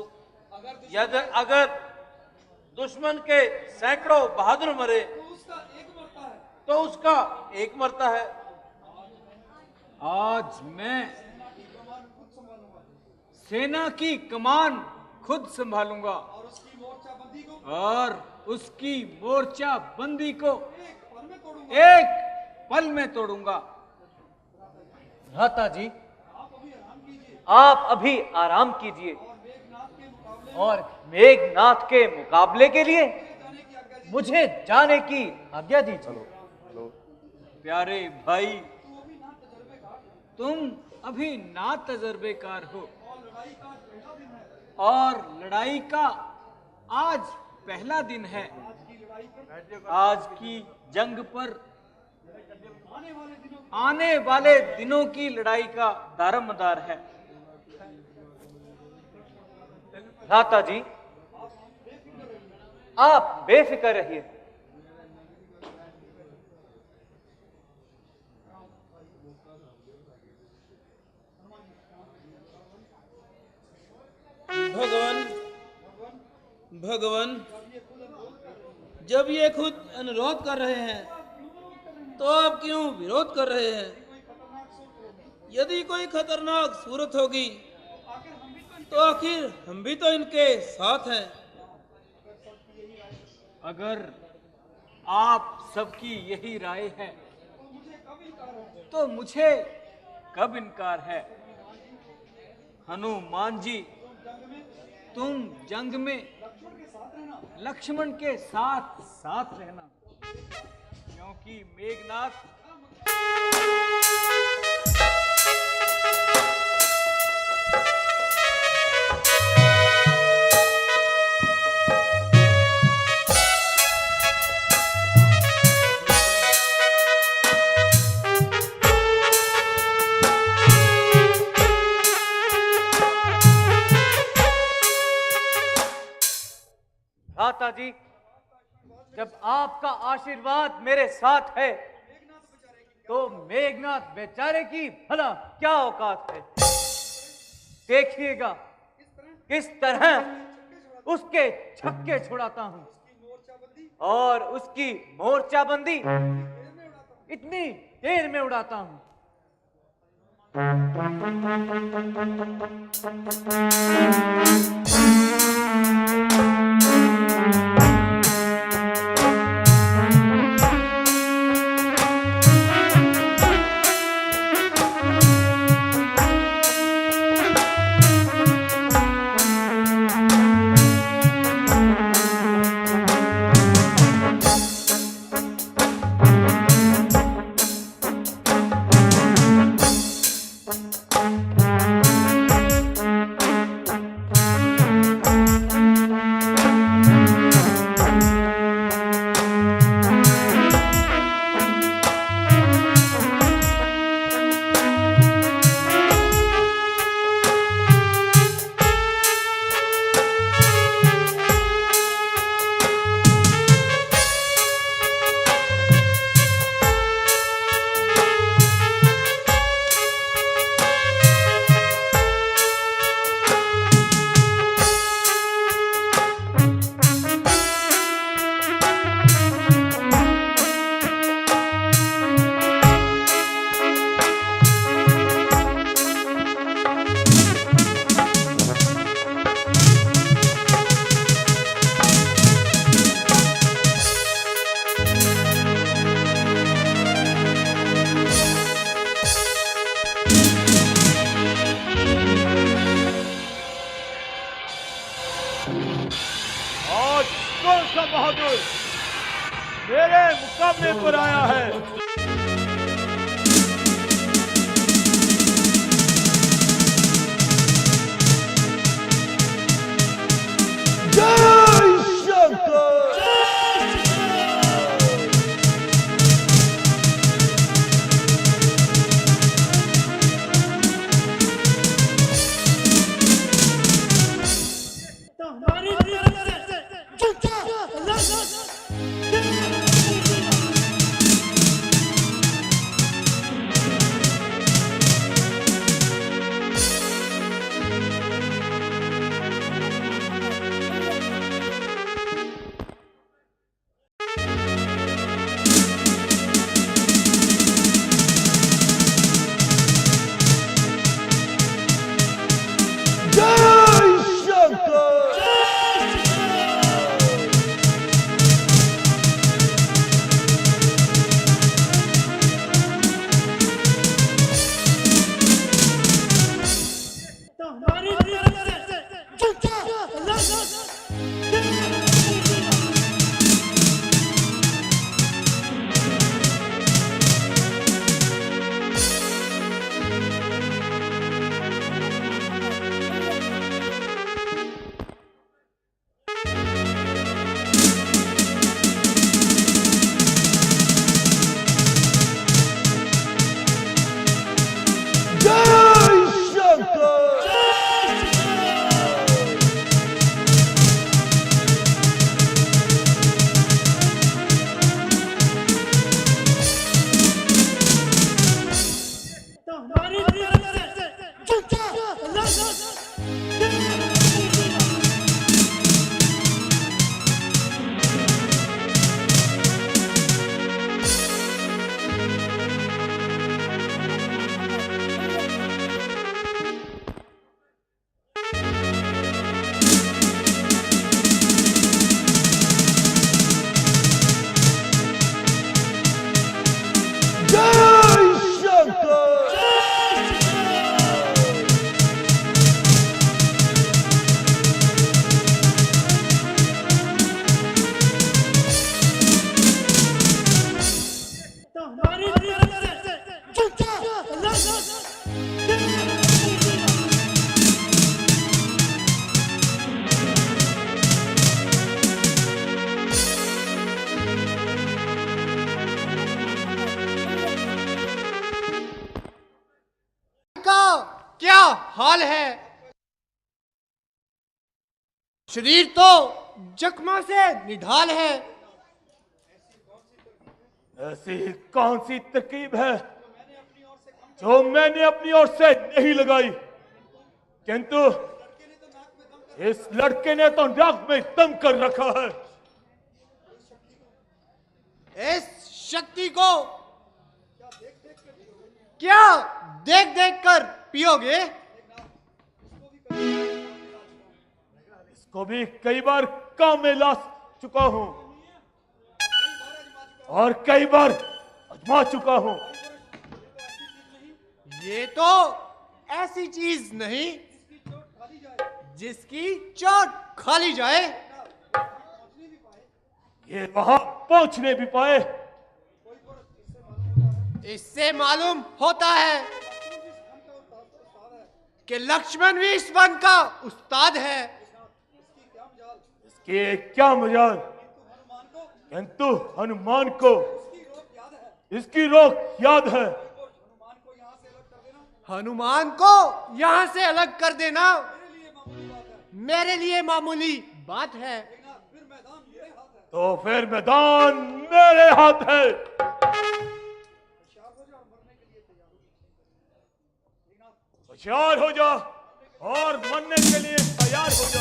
Speaker 10: यदि अगर दुश्मन के सैकड़ों बहादुर मरे तो उसका एक मरता है।
Speaker 5: आज मैं सेना की कमान खुद संभालूंगा और उसकी मोर्चा बंदी को एक पल में तोड़ूंगा।
Speaker 4: भ्राता जी, आप अभी आराम कीजिए और मेघनाथ के मुकाबले के लिए मुझे जाने की आज्ञा दीजिए।
Speaker 5: प्यारे भाई, तुम अभी ना तजर्बेकार हो और लड़ाई का आज पहला दिन है। आज की जंग पर आने वाले दिनों की लड़ाई का दारोमदार है।
Speaker 4: भ्राता जी, आप बेफिक्र रहिए।
Speaker 9: भगवान, भगवान, जब ये खुद अनुरोध कर रहे हैं तो आप क्यों विरोध कर रहे हैं? यदि कोई खतरनाक सूरत होगी तो आखिर हम भी तो इनके साथ हैं।
Speaker 5: अगर आप सबकी यही राय है तो मुझे कब इनकार है? हनुमान जी, तुम जंग में लक्ष्मण के साथ साथ रहना, क्योंकि मेघनाथ
Speaker 4: भ्राता जी, जब आपका आशीर्वाद मेरे साथ है तो मेघनाथ बेचारे की भला क्या औकात है। देखिएगा किस तरह उसके छक्के छुड़ाता हूं और उसकी मोर्चाबंदी इतनी देर में उड़ाता हूं।
Speaker 7: कौन सा बहादुर मेरे मुकाबले पर आया है? जय शंकर!
Speaker 2: तो हमारी तरफ से झुका
Speaker 8: हाल है। शरीर तो जख्मों से निढाल है।
Speaker 7: ऐसी कौन सी तरकीब है जो मैंने अपनी ओर से नहीं लगाई, किंतु इस लड़के ने तो नाक में दम कर रखा है।
Speaker 8: इस शक्ति को क्या देख देख कर पियोगे?
Speaker 7: इसको भी कई बार काम में ला चुका हूं और कई बार आजमा चुका हूं।
Speaker 8: ये तो ऐसी चीज नहीं जिसकी चोट खा ली जाए।
Speaker 7: ये वहां पहुंचने भी पाए।
Speaker 8: इससे मालूम होता है कि लक्ष्मण भी इस वन का उस्ताद है।
Speaker 7: इसकी क्या मजाल, किंतु हनुमान को इसकी रोक याद है।
Speaker 8: हनुमान को यहां से अलग कर देना मेरे लिए मामूली बात है।
Speaker 7: तो फिर मैदान मेरे हाथ है। होशियार हो जा और मरने के लिए तैयार हो जा।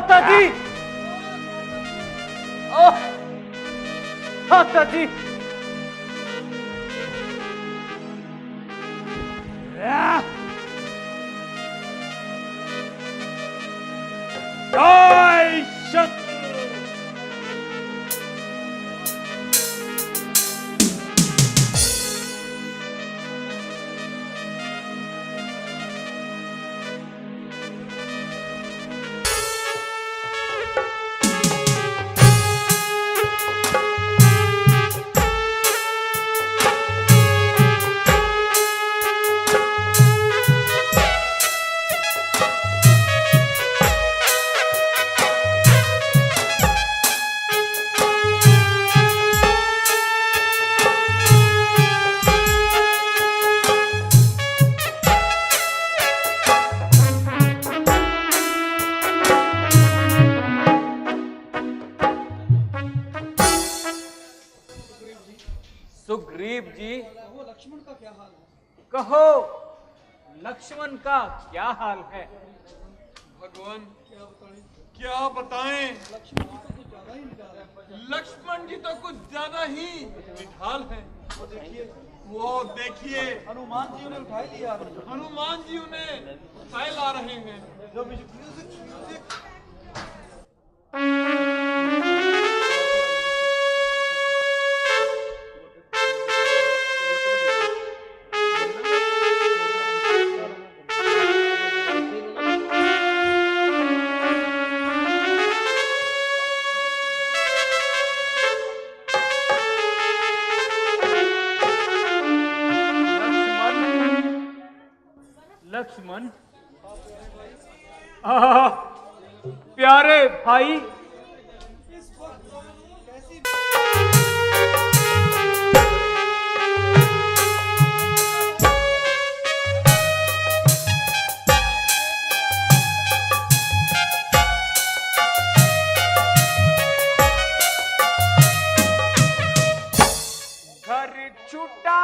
Speaker 4: माता जी, ओह माता जी,
Speaker 1: जय शत्रु।
Speaker 5: सुग्रीव जी, कहो लक्ष्मण का क्या हाल है?
Speaker 1: भगवान क्या बताएं, लक्ष्मण जी तो कुछ ज्यादा ही निढाल हैं। वो देखिए
Speaker 3: हनुमान जी उन्हें उठाई लिया।
Speaker 1: हनुमान जी उन्हें उठाए ला रहे हैं।
Speaker 3: जो म्यूजिक
Speaker 5: लक्ष्मण, प्यारे भाई, घर छूटा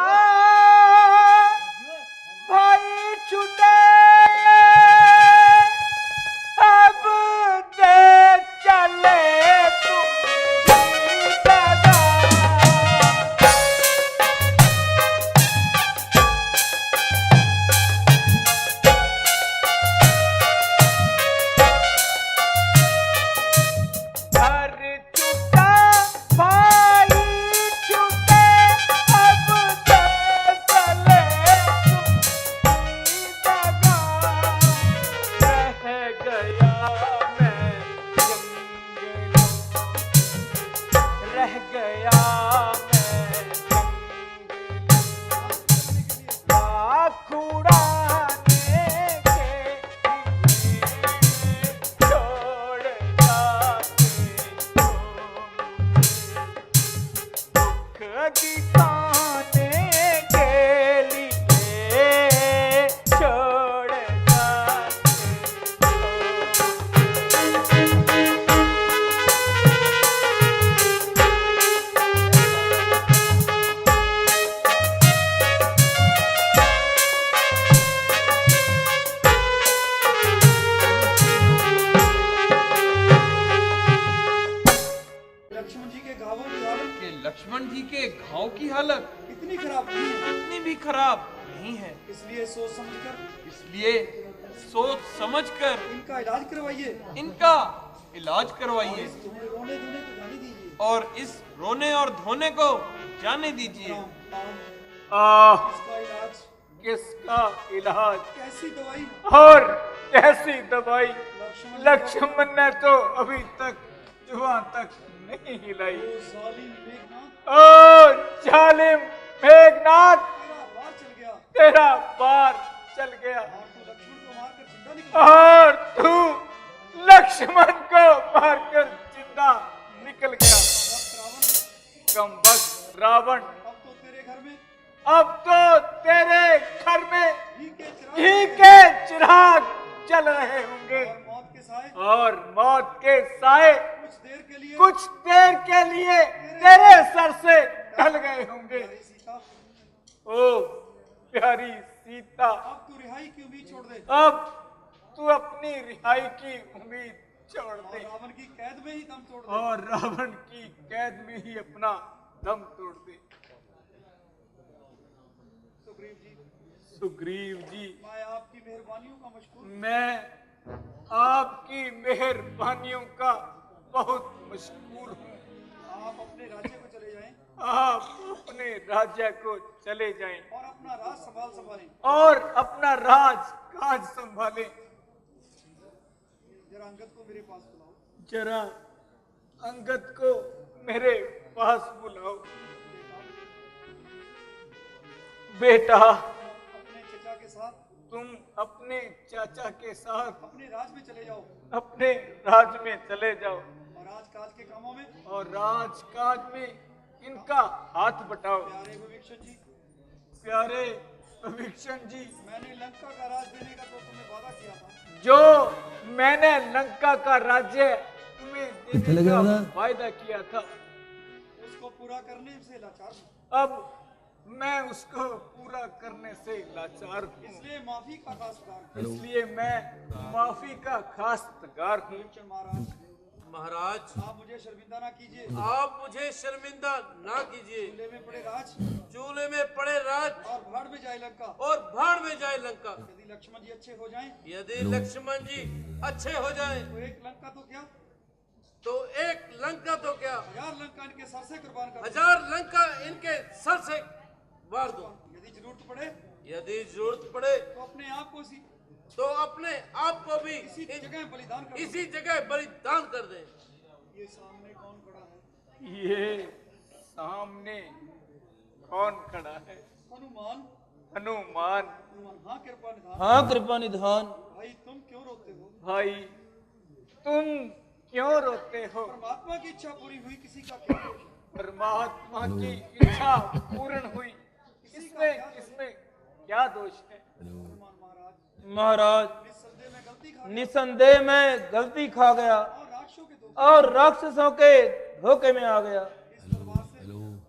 Speaker 5: भाई छूटे, अब देख चले तुम दादा। घर छूटा भाई छूटे, अब देख चले रह गया मैं लाख उड़ाने के छोड़ जाते हो, दुख दिखाने के लिए छोड़ जाते
Speaker 3: लक्ष्मण जी के घावों की हालत
Speaker 1: कि लक्ष्मण जी के घाव की हालत
Speaker 3: इतनी खराब नहीं है,
Speaker 1: इतनी भी खराब नहीं है।
Speaker 3: इसलिए सोच समझकर
Speaker 1: इसलिए सोच समझकर
Speaker 3: इनका इलाज करवाइए
Speaker 1: इनका इलाज करवाइए
Speaker 3: तुम्हें रोने धोने को जाने दीजिए।
Speaker 1: और इस रोने और धोने को जाने दीजिए।
Speaker 3: इसका इलाज,
Speaker 5: किसका इलाज
Speaker 3: कैसी दवाई
Speaker 5: और कैसी दवाई?
Speaker 3: लक्ष्मण
Speaker 5: लक्ष्मण ने तो अभी तक जुबान तक नहीं हिलाई।
Speaker 3: ओ जालिम मेघनाथ,
Speaker 5: ओ जालिम मेघनाथ,
Speaker 3: तेरा बार चल गया।
Speaker 5: तेरा बार चल गया
Speaker 3: और तू लक्ष्मण को मारकर जिंदा निकल
Speaker 5: और तू लक्ष्मण को मारकर जिंदा निकल गया। कमबख्त रावण, अब तो तेरे घर में घी के चिराग जल रहे होंगे और मौत के साए कुछ देर के लिए तेरे सर से ढल गए होंगे। ओ प्यारी सीता,
Speaker 3: अब तू रिहाई की उम्मीद छोड़ दे।
Speaker 5: अब तू अपनी रिहाई की उम्मीद छोड़ दे
Speaker 2: रावण की कैद में ही दम तोड़ दे।
Speaker 5: और रावण की कैद में ही अपना दम तोड़ दे।
Speaker 2: सुग्रीव जी,
Speaker 5: सुग्रीव जी,
Speaker 2: मैं आपकी मेहरबानियों का मशकूर।
Speaker 5: मैं आपकी मेहरबानियों का बहुत मशहूर हूँ।
Speaker 2: आप अपने राज्य को चले जाएं
Speaker 5: आप अपने राज्य को चले जाएं
Speaker 2: और अपना राज संभालें।
Speaker 5: और अपना राज काज संभालें।
Speaker 2: जरा अंगद को मेरे पास बुलाओ।
Speaker 5: जरा अंगद को मेरे पास बुलाओ। बेटा,
Speaker 2: अपने चचा के साथ,
Speaker 5: तुम अपने चाचा के साथ
Speaker 2: अपने राज में चले जाओ
Speaker 5: अपने राज में चले जाओ
Speaker 2: और राजकाज के कामों में,
Speaker 5: और राजकाज में इनका हाथ बटाओ।
Speaker 2: प्यारे विभीषण जी,
Speaker 5: प्यारे विभीषण जी,
Speaker 2: मैंने लंका का राज देने का तो तुम्हें वादा किया था।
Speaker 5: जो मैंने लंका का राज्य तुम्हें देने का वायदा किया था,
Speaker 2: उसको पूरा करने से लाचार हूं।
Speaker 5: अब मैं उसको पूरा करने से लाचार हूँ।
Speaker 2: इसलिए माफी का खासदार हूं।
Speaker 5: इसलिए मैं माफी का खासगार हूँ।
Speaker 2: महाराज,
Speaker 10: महाराज,
Speaker 2: आप मुझे शर्मिंदा ना कीजिए।
Speaker 10: आप मुझे शर्मिंदा ना कीजिए।
Speaker 2: चूल्हे में पड़े राज
Speaker 10: चूल्हे में पड़े राज
Speaker 2: और भाड़ में जाए लंका।
Speaker 10: और भाड़ में जाए लंका।
Speaker 2: यदि लक्ष्मण जी अच्छे हो जाएं
Speaker 10: यदि लक्ष्मण जी अच्छे हो जाएं,
Speaker 2: तो एक लंका तो क्या,
Speaker 10: तो एक लंका तो क्या,
Speaker 2: 1000 लंका इनके सर से कुर्बान कर दूं।
Speaker 10: 1000 लंका इनके सर से वार दो।
Speaker 2: यदि जरूरत पड़े
Speaker 10: यदि जरूरत पड़े
Speaker 2: तो अपने आप को
Speaker 10: तो अपने आप को भी
Speaker 2: इसी जगह बलिदान कर दूं।
Speaker 10: इसी जगह बलिदान कर दें।
Speaker 2: ये सामने कौन खड़ा है?
Speaker 5: ये सामने कौन खड़ा है?
Speaker 2: हनुमान।
Speaker 5: हनुमान।
Speaker 2: हाँ कृपा निधान।
Speaker 9: हाँ कृपा निधान।
Speaker 2: भाई तुम क्यों रोते हो?
Speaker 5: भाई तुम क्यों रोते हो?
Speaker 2: परमात्मा की इच्छा पूरी हुई, किसी का क्या दोष है?
Speaker 5: परमात्मा की इच्छा पूर्ण हुई, इसमें क्या दोष है?
Speaker 9: महाराज,
Speaker 2: निस्संदेह मैं गलती खा गया
Speaker 9: निसंदेह मैं गलती खा गया और राक्षसों के धोखे में आ गया।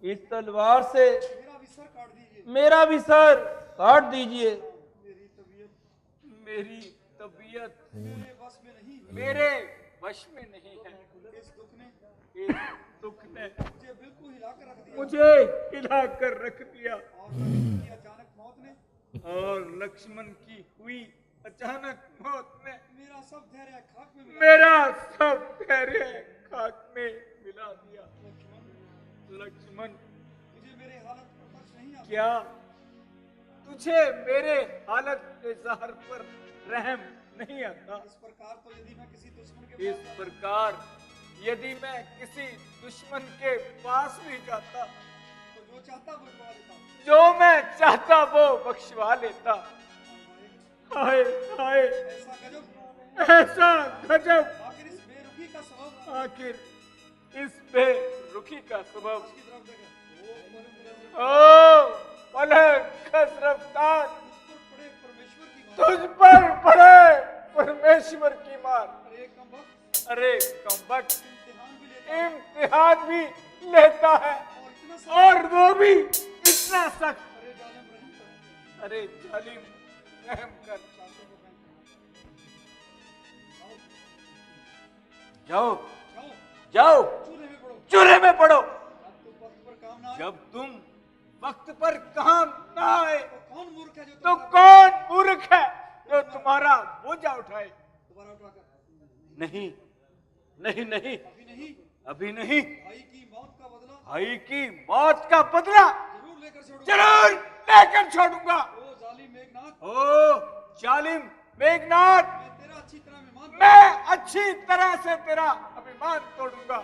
Speaker 9: इस तलवार से मेरा भी सर काट दीजिए।
Speaker 5: मेरी तबीयत
Speaker 2: मेरे
Speaker 5: वश में नहीं है।
Speaker 2: इस दुख ने
Speaker 5: मुझे
Speaker 2: बिल्कुल हिलाकर रख दिया।
Speaker 5: मुझे हिलाकर रख दिया।
Speaker 2: अचानक मौत ने
Speaker 5: और लक्ष्मण की हुई अचानक मौत ने
Speaker 2: मेरा सब धैर्य खाक में
Speaker 5: मिला दिया। लक्ष्मण,
Speaker 2: मुझे मेरे हालत पर तरस नहीं आता।
Speaker 5: क्या तुझे मेरे हालत के ज़हर पर रहम नहीं आता?
Speaker 2: इस प्रकार
Speaker 5: यदि मैं किसी दुश्मन के पास भी जाता
Speaker 2: तो
Speaker 5: जो मैं चाहता वो बख्शवा लेता। हाय हाय, ऐसा गजब। आखिर इस बेरुखी का सबब ओ पलक रफ्तार, तुझ पर पड़े परमेश्वर की मार। अरे कमबख्त, इम्तिहान भी लेता है और वो भी इतना सख्त। अरे जालिम, रहम कर। जाओ जाओ, चूल्हे में पड़ो। जब तुम वक्त पर काम ना आए तो कौन मूर्ख है जो तुम्हारा बोझा उठाए? नहीं नहीं नहीं, अभी नहीं। भाई की मौत का बदला जरूर लेकर छोड़ूंगा। ओ जालिम मेघनाथ, मैं अच्छी तरह से तेरा अभिमान तोड़ूंगा।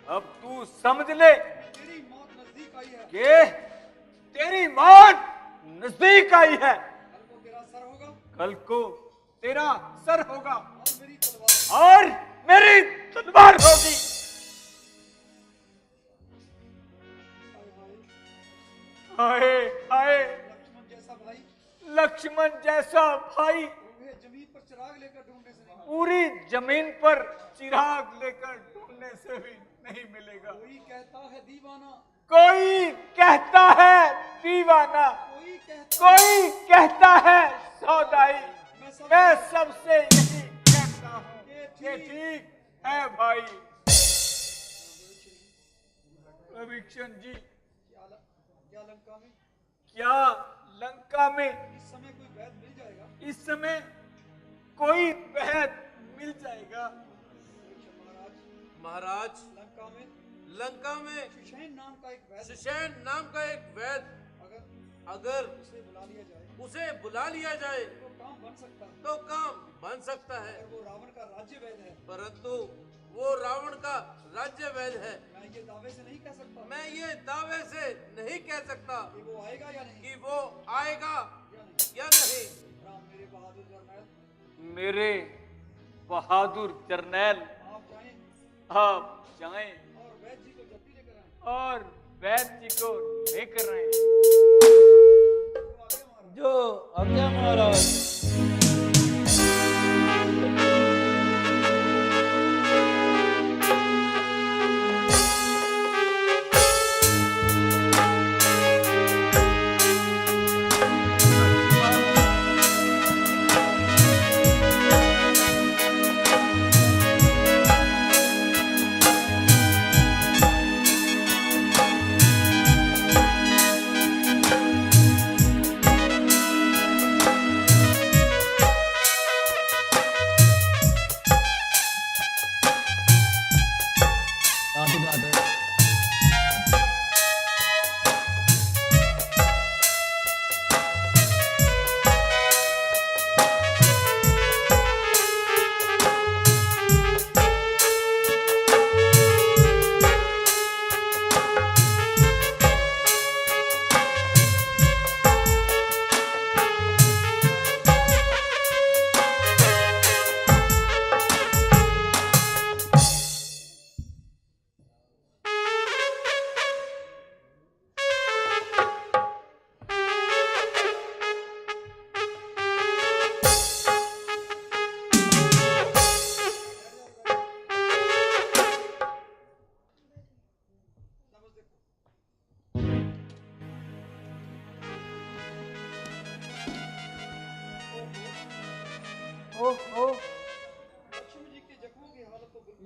Speaker 5: अब तू समझ ले कि तेरी मौत नजदीक आई है। कल को तेरा सर होगा और मेरी तलवार होगी। हाय हाय, लक्ष्मण जैसा भाई पूरी जमीन पर चिराग लेकर ढूंढने से भी नहीं मिलेगा।
Speaker 2: कोई कहता है दीवाना,
Speaker 5: कोई कहता है दीवाना, कोई कहता है सौदाई। मैं सबसे यही कहता हूँ भाई। विभीषण जी, क्या लंका में इस समय कोई वैद मिल जाएगा? इस समय कोई वैद मिल जाएगा?
Speaker 10: महाराज, लंका में सुषैन नाम का एक वैद अगर उसे बुला लिया जाए तो काम बन सकता है। वो रावण का राज्य वैद है, परंतु वो रावण का राज्य वैद है। मैं ये दावे से नहीं कह सकता कि वो आएगा या नहीं।
Speaker 5: मेरे बहादुर जर्नैल, आप जाएं और वैद जी को लेकर आए।
Speaker 9: जो आज्ञा महाराज।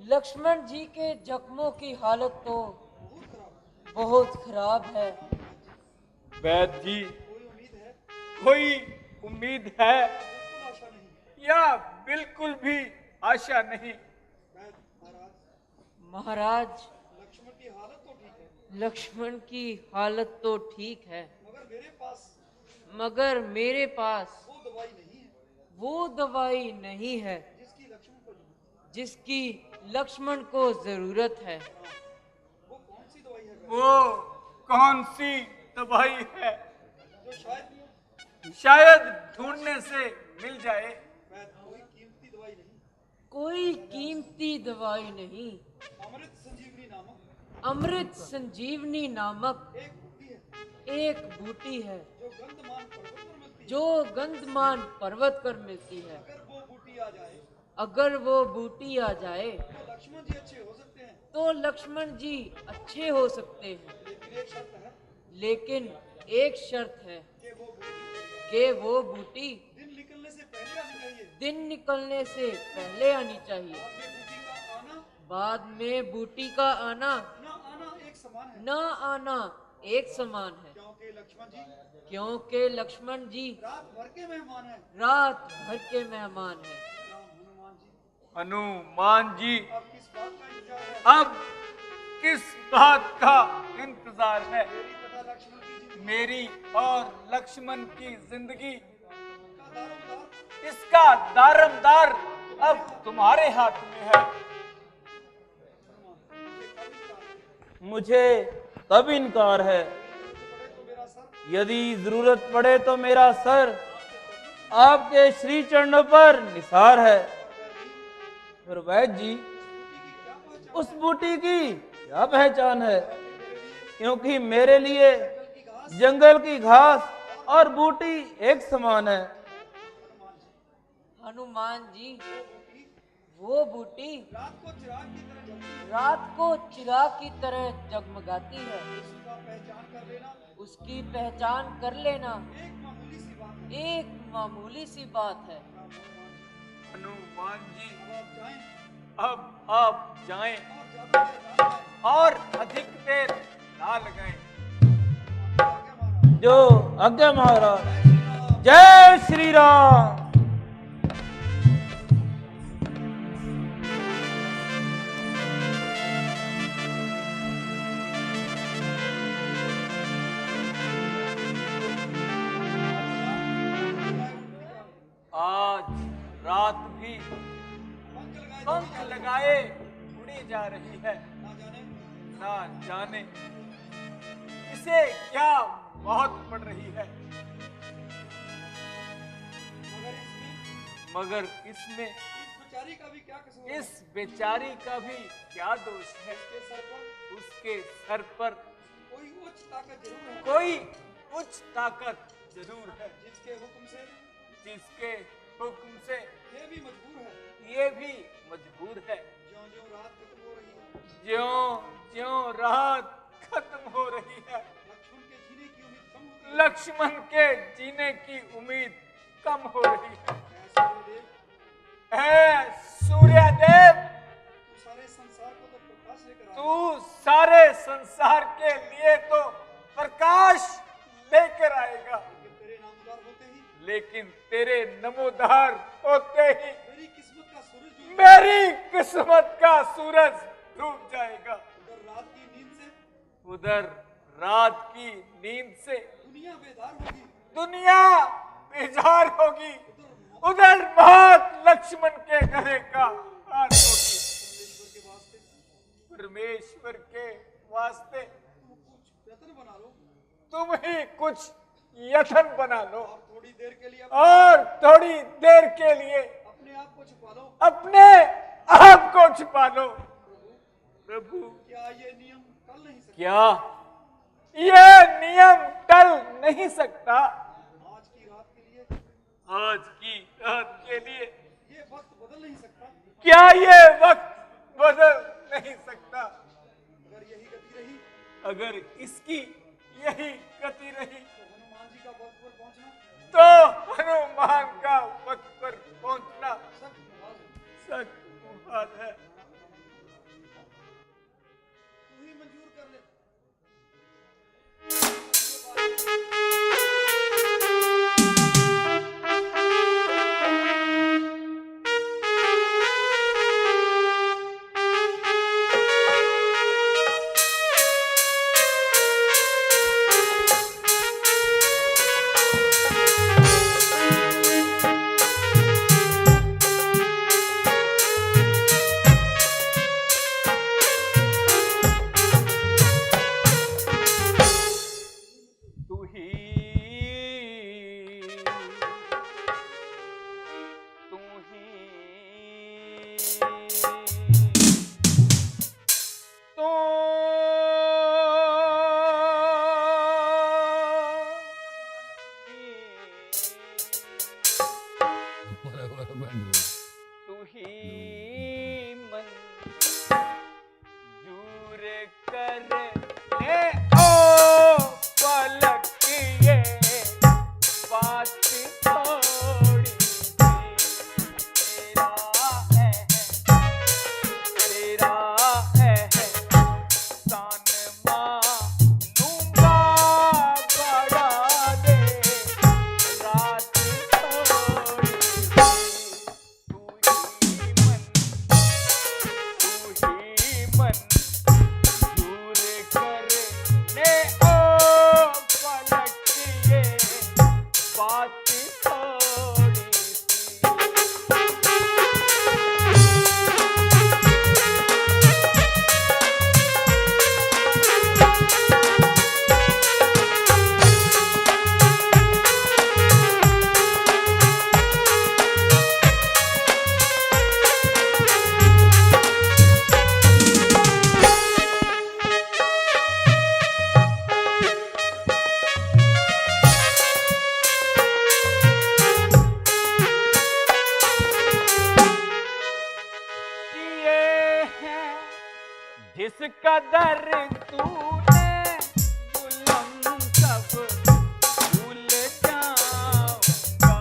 Speaker 11: लक्ष्मण जी के जख्मों की हालत तो बहुत खराब है।
Speaker 5: वैद जी, कोई उम्मीद है या बिल्कुल भी आशा नहीं?
Speaker 11: महाराज, लक्ष्मण की हालत तो ठीक है, मगर मेरे पास वो दवाई नहीं है जिसकी लक्ष्मण को जरूरत है।
Speaker 5: वो कौन सी दवाई है? शायद ढूंढने से मिल जाए।
Speaker 11: कोई कीमती दवाई नहीं। अमृत संजीवनी नामक एक बूटी है जो गंधमान पर्वत पर मिलती है। अगर वो बूटी आ जाए तो लक्ष्मण जी अच्छे हो सकते हैं, लेकिन एक शर्त है कि वो बूटी दिन निकलने से पहले आनी चाहिए। बाद में बूटी का आना न आना एक समान है, क्योंकि लक्ष्मण जी रात भर के मेहमान हैं।
Speaker 5: हनुमान जी, अब किस बात का इंतजार है? मेरी और लक्ष्मण की जिंदगी, इसका दारमदार अब तुम्हारे हाथ में है।
Speaker 9: मुझे तब इनकार है, यदि जरूरत पड़े तो मेरा सर आपके श्री चरणों पर निसार है। पर वैद जी, उस बूटी की क्या पहचान है? क्योंकि मेरे लिए जंगल की घास और बूटी एक समान है।
Speaker 11: हनुमान जी, वो बूटी रात को चिराग की तरह जगमगाती है। उसकी पहचान कर लेना एक मामूली सी बात है।
Speaker 5: हनुमान जी, अब आप जाएं और अधिक देर ना लगाएं।
Speaker 9: जो आज्ञा महाराज। जय श्री राम।
Speaker 5: आज रात भी पंख लगाए उड़ी जा रही है। ना जाने इसे क्या मौत पड़ रही है, मगर इसमें इस बेचारी का भी क्या दोष है। उसके सर पर कोई उच्च ताकत जरूर है, जिसके हुक्म से ये भी मजबूर है। ज्यों रात खत्म हो रही है, लक्ष्मण के जीने की उम्मीद कम हो रही है। सूर्यदेव, तू सारे संसार के लिए तो प्रकाश लेकर आएगा, लेकिन तेरे नमोदार होते ही मेरी किस्मत का सूरज डूब जाएगा। उधर रात की नींद से दुनिया बेजार होगी, उधर बात लक्ष्मण के गले का हार होगी। परमेश्वर के वास्ते तुम ही कुछ यत्न बना लो और थोड़ी देर के लिए अपने आप को छुपा लो। प्रभु, क्या ये नियम टल नहीं सकता? आज की रात के लिए ये वक्त बदल नहीं सकता? क्या ये वक्त बदल नहीं सकता? अगर इसकी यही गति रही तो हनुमान का वक्त पर पहुंचना सच मुहाल है। तू ही मंजूर कर ले। कदर तूने गुलाम सब भूल जाऊंगा।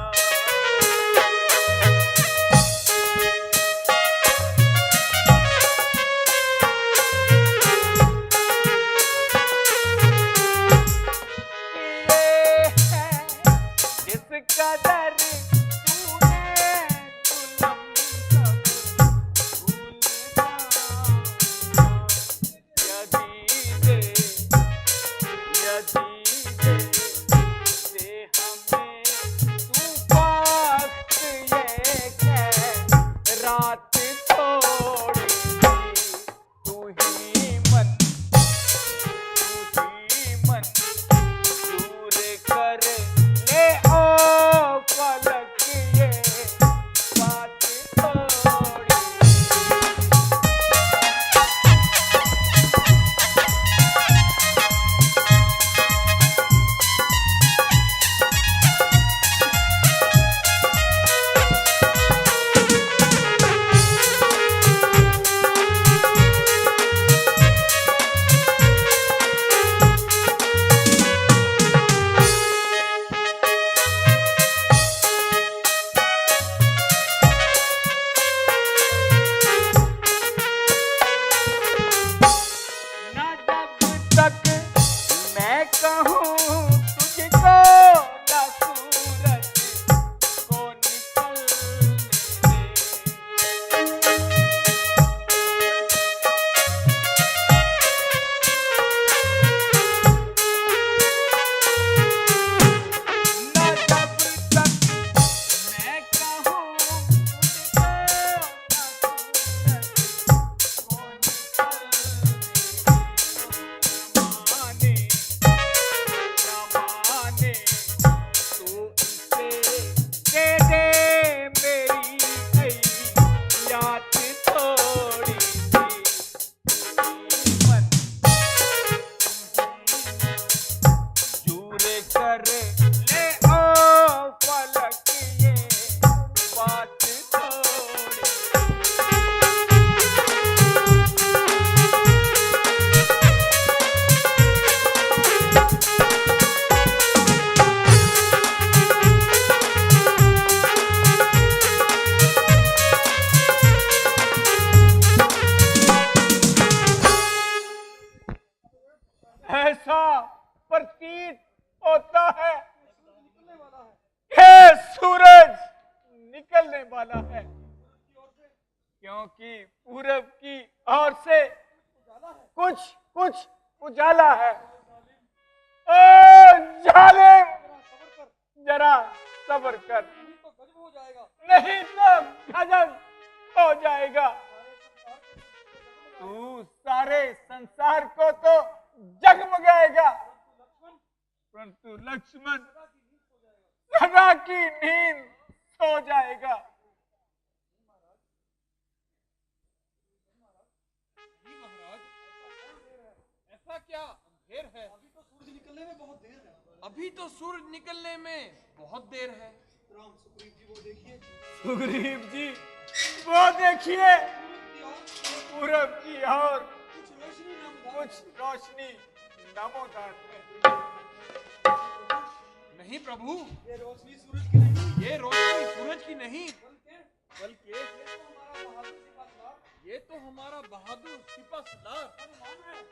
Speaker 5: ऐसा प्रतीत होता है कि सूरज निकलने वाला है, क्योंकि पूरब की ओर से कुछ कुछ उजाला है। ओ जालिम, जरा सब्र कर, नहीं तो गजब हो जाएगा। तू सारे संसार को तो जगमगाएगा, परंतु लक्ष्मण सदा की नींद सो जाएगा।
Speaker 10: ऐसा क्या अंधेर है? अभी तो सूरज निकलने में बहुत देर है।
Speaker 5: सुग्रीव जी वो देखिए, पूरब की ओर कुछ रोशनी नमोदार है।
Speaker 10: नहीं प्रभु, ये रोशनी सूरज की नहीं, ये रोशनी सूरज की नहीं, बल्कि ये तो हमारा बहादुर सिपा सरदार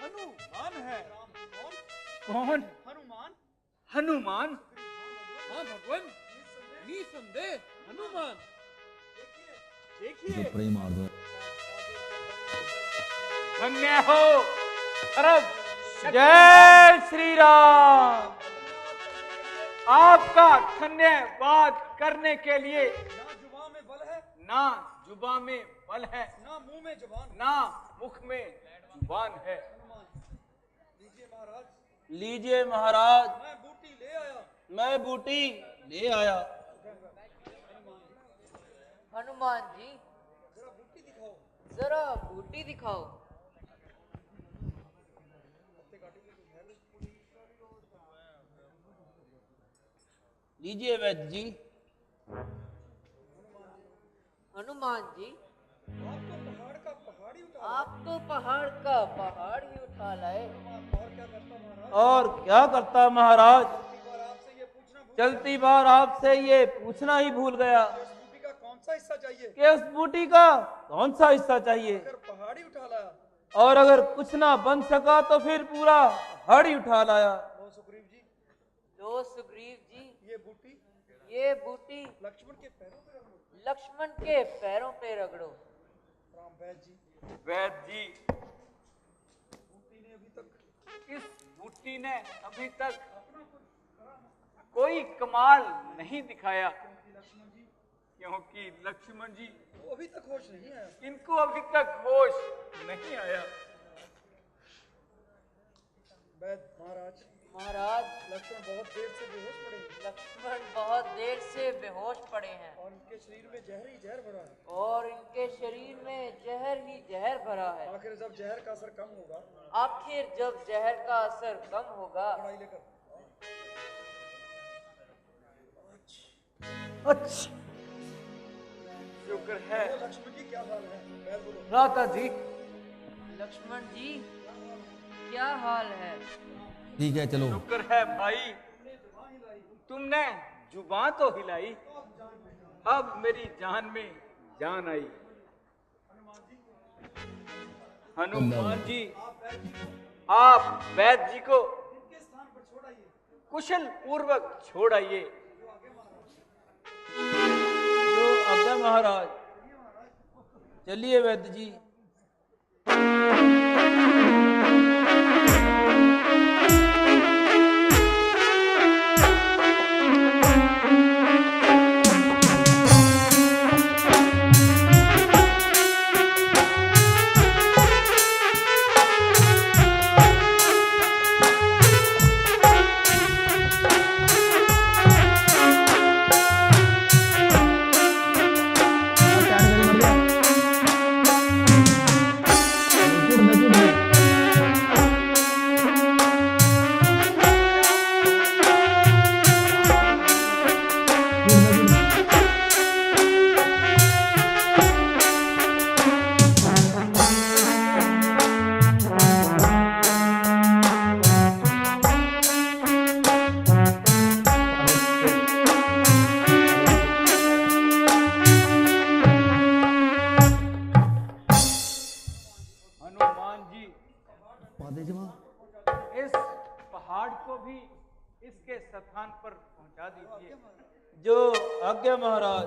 Speaker 10: हनुमान है।
Speaker 5: कौन?
Speaker 10: हनुमान?
Speaker 5: हनुमान?
Speaker 10: हाँ भगवान, निसंदेह हनुमान। देखिए
Speaker 5: धन्य हो अरब। जय श्री राम। आपका धन्यवाद करने के लिए
Speaker 10: ना जुबान में बल है,
Speaker 5: ना जुबान में बल है,
Speaker 10: ना मुंह में जुबान,
Speaker 5: ना मुख में जुबान है।
Speaker 10: लीजिए महाराज,
Speaker 9: लीजिए महाराज,
Speaker 10: मैं बूटी ले आया।
Speaker 9: मैं बूटी ले आया।
Speaker 11: हनुमान जी
Speaker 10: जरा बूटी दिखाओ।
Speaker 11: जरा बूटी दिखाओ।
Speaker 9: लीजिए वैद्य जी।
Speaker 11: हनुमान जी
Speaker 10: आप तो पहाड़ का पहाड़ ही उठा लाए।
Speaker 9: और क्या करता महाराज? चलती बार आपसे ये पूछना ही भूल गया
Speaker 10: कौन सा हिस्सा चाहिए
Speaker 9: कि उस बूटी का कौन सा हिस्सा चाहिए।
Speaker 10: पहाड़ी उठा लाया।
Speaker 9: और अगर कुछ ना बन सका तो फिर पूरा पहाड़ ही उठा लाया।
Speaker 10: लो सुग्रीव जी,
Speaker 11: लो सुग्रीव जी,
Speaker 10: ये बूटी
Speaker 11: ये बूटी लक्ष्मण के पैरों पे रगड़ो।
Speaker 5: वैद्य जी, इस बूटी ने अभी तक कोई कमाल नहीं दिखाया, क्योंकि लक्ष्मण जी
Speaker 3: अभी तक होश नहीं आया।
Speaker 5: इनको अभी तक होश नहीं आया।
Speaker 3: महाराज
Speaker 11: महाराज,
Speaker 3: लक्ष्मण बहुत देर से बेहोश पड़े हैं।
Speaker 11: लक्ष्मण बहुत देर से बेहोश पड़े हैं
Speaker 3: और इनके शरीर में जहर ही जहर भरा है।
Speaker 11: और इनके शरीर में जहर ही जहर भरा है।
Speaker 3: आखिर जब जहर का असर कम होगा,
Speaker 11: आखिर जब जहर का असर कम होगा।
Speaker 3: पढ़ाई लेकर
Speaker 5: अच्छा, शुक्र है।
Speaker 3: लक्ष्मण जी क्या हाल है? बैल बोलो।
Speaker 5: राधा जी,
Speaker 11: लक्ष्मण जी क्या हाल है?
Speaker 6: ठीक है चलो।
Speaker 5: शुक्र है भाई, तुमने जुबान तो हिलाई, अब मेरी जान में जान आई। हनुमान जी, आप वैद्य जी को कुशल पूर्वक छोड़ आइए।
Speaker 9: जो आज्ञा महाराज। चलिए वैद्य जी।
Speaker 5: इस पहाड़ को भी इसके स्थान पर पहुंचा दीजिए।
Speaker 9: जो आज्ञा महाराज।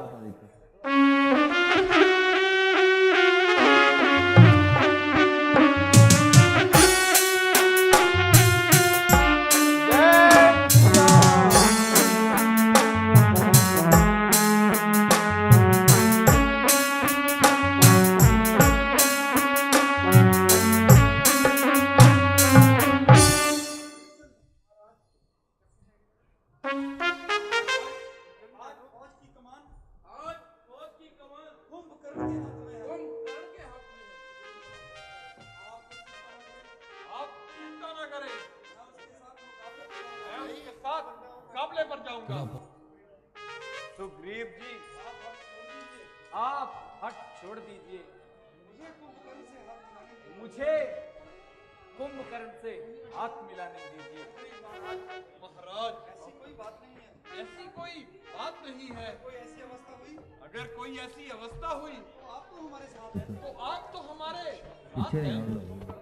Speaker 5: सुग्रीव जी, आप हट छोड़ दीजिए, मुझे कुंभकर्ण से हाथ मिलाने दीजिए।
Speaker 1: महाराज, ऐसी कोई बात नहीं है। ऐसी कोई बात नहीं है।
Speaker 3: कोई ऐसी अवस्था हुई,
Speaker 1: अगर कोई ऐसी अवस्था हुई
Speaker 3: तो आप तो हमारे साथ हैं।
Speaker 1: तो आप तो हमारे साथ हैं।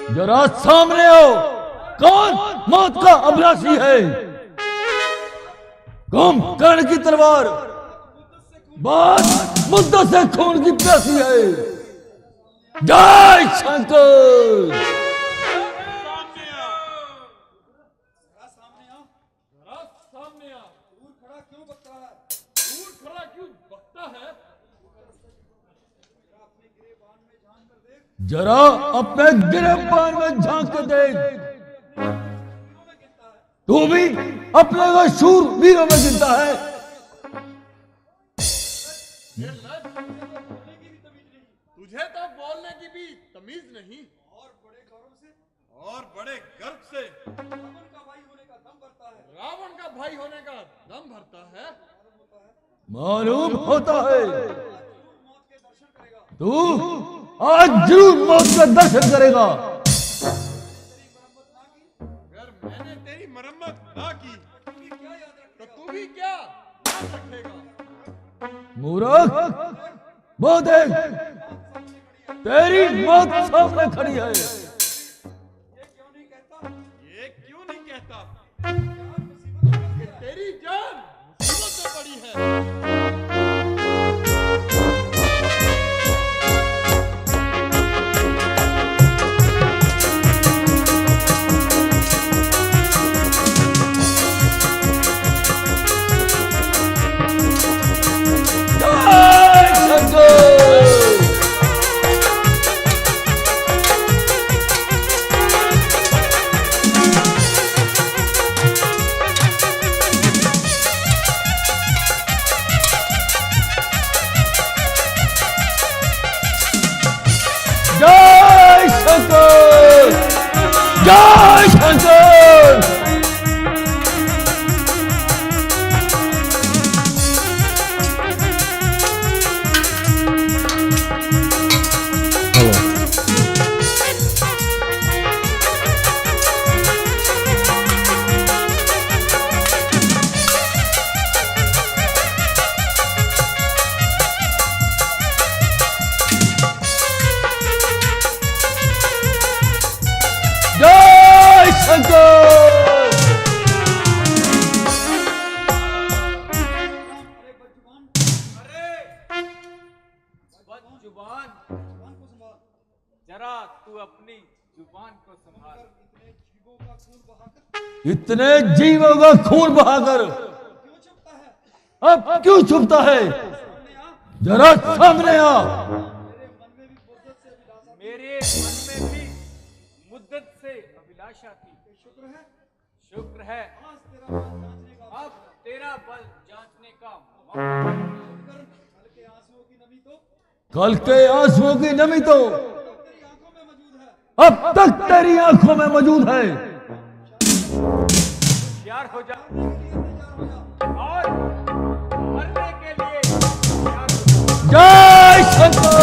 Speaker 7: जरा सामने आओ, कौन मौत का अभिलाषी है? कुंभकर्ण की तलवार बात मुद्दों से खून की प्यासी है। जय शंकर।
Speaker 1: सामने आ। दूर खड़ा क्यों बकता है?
Speaker 7: जरा अपने गिरफ्तार में झांक के देख, तू भी अपने को शूर वीरों में गिनता है।
Speaker 1: तुझे तो बोलने की भी तमीज नहीं। और बड़े गर्व से रावण का भाई होने का दम भरता है।
Speaker 7: मालूम होता है तू
Speaker 6: आज जरूर मौत का दर्शन करेगा।
Speaker 1: अगर मैंने तेरी मरम्मत ना की तो तू भी क्या याद रखेगा?
Speaker 6: मूर्ख, वो देख, तेरी मौत सामने खड़ी है।
Speaker 1: ये क्यों नहीं कहता कि तेरी जान मुसीबत में पड़ी है?
Speaker 6: जय शंकर। जय शंकर, जय शंकर। जय शंकर।
Speaker 5: जुबान, जरा तू अपनी जुबान को संभाल।
Speaker 6: इतने जीवों का खून बहाकर अब क्यों छुपता है? जरा सामने आ।
Speaker 5: मेरे मन में भी मुद्दत से अभिलाषा थी। शुक्र है अब तेरा बल जांचने का मौका।
Speaker 6: कल के आंसुओं की नमी तो अब तक तेरी आंखों में मौजूद है।
Speaker 5: होशियार हो जा और मरने के लिए तैयार हो जा।
Speaker 6: जय शंकर।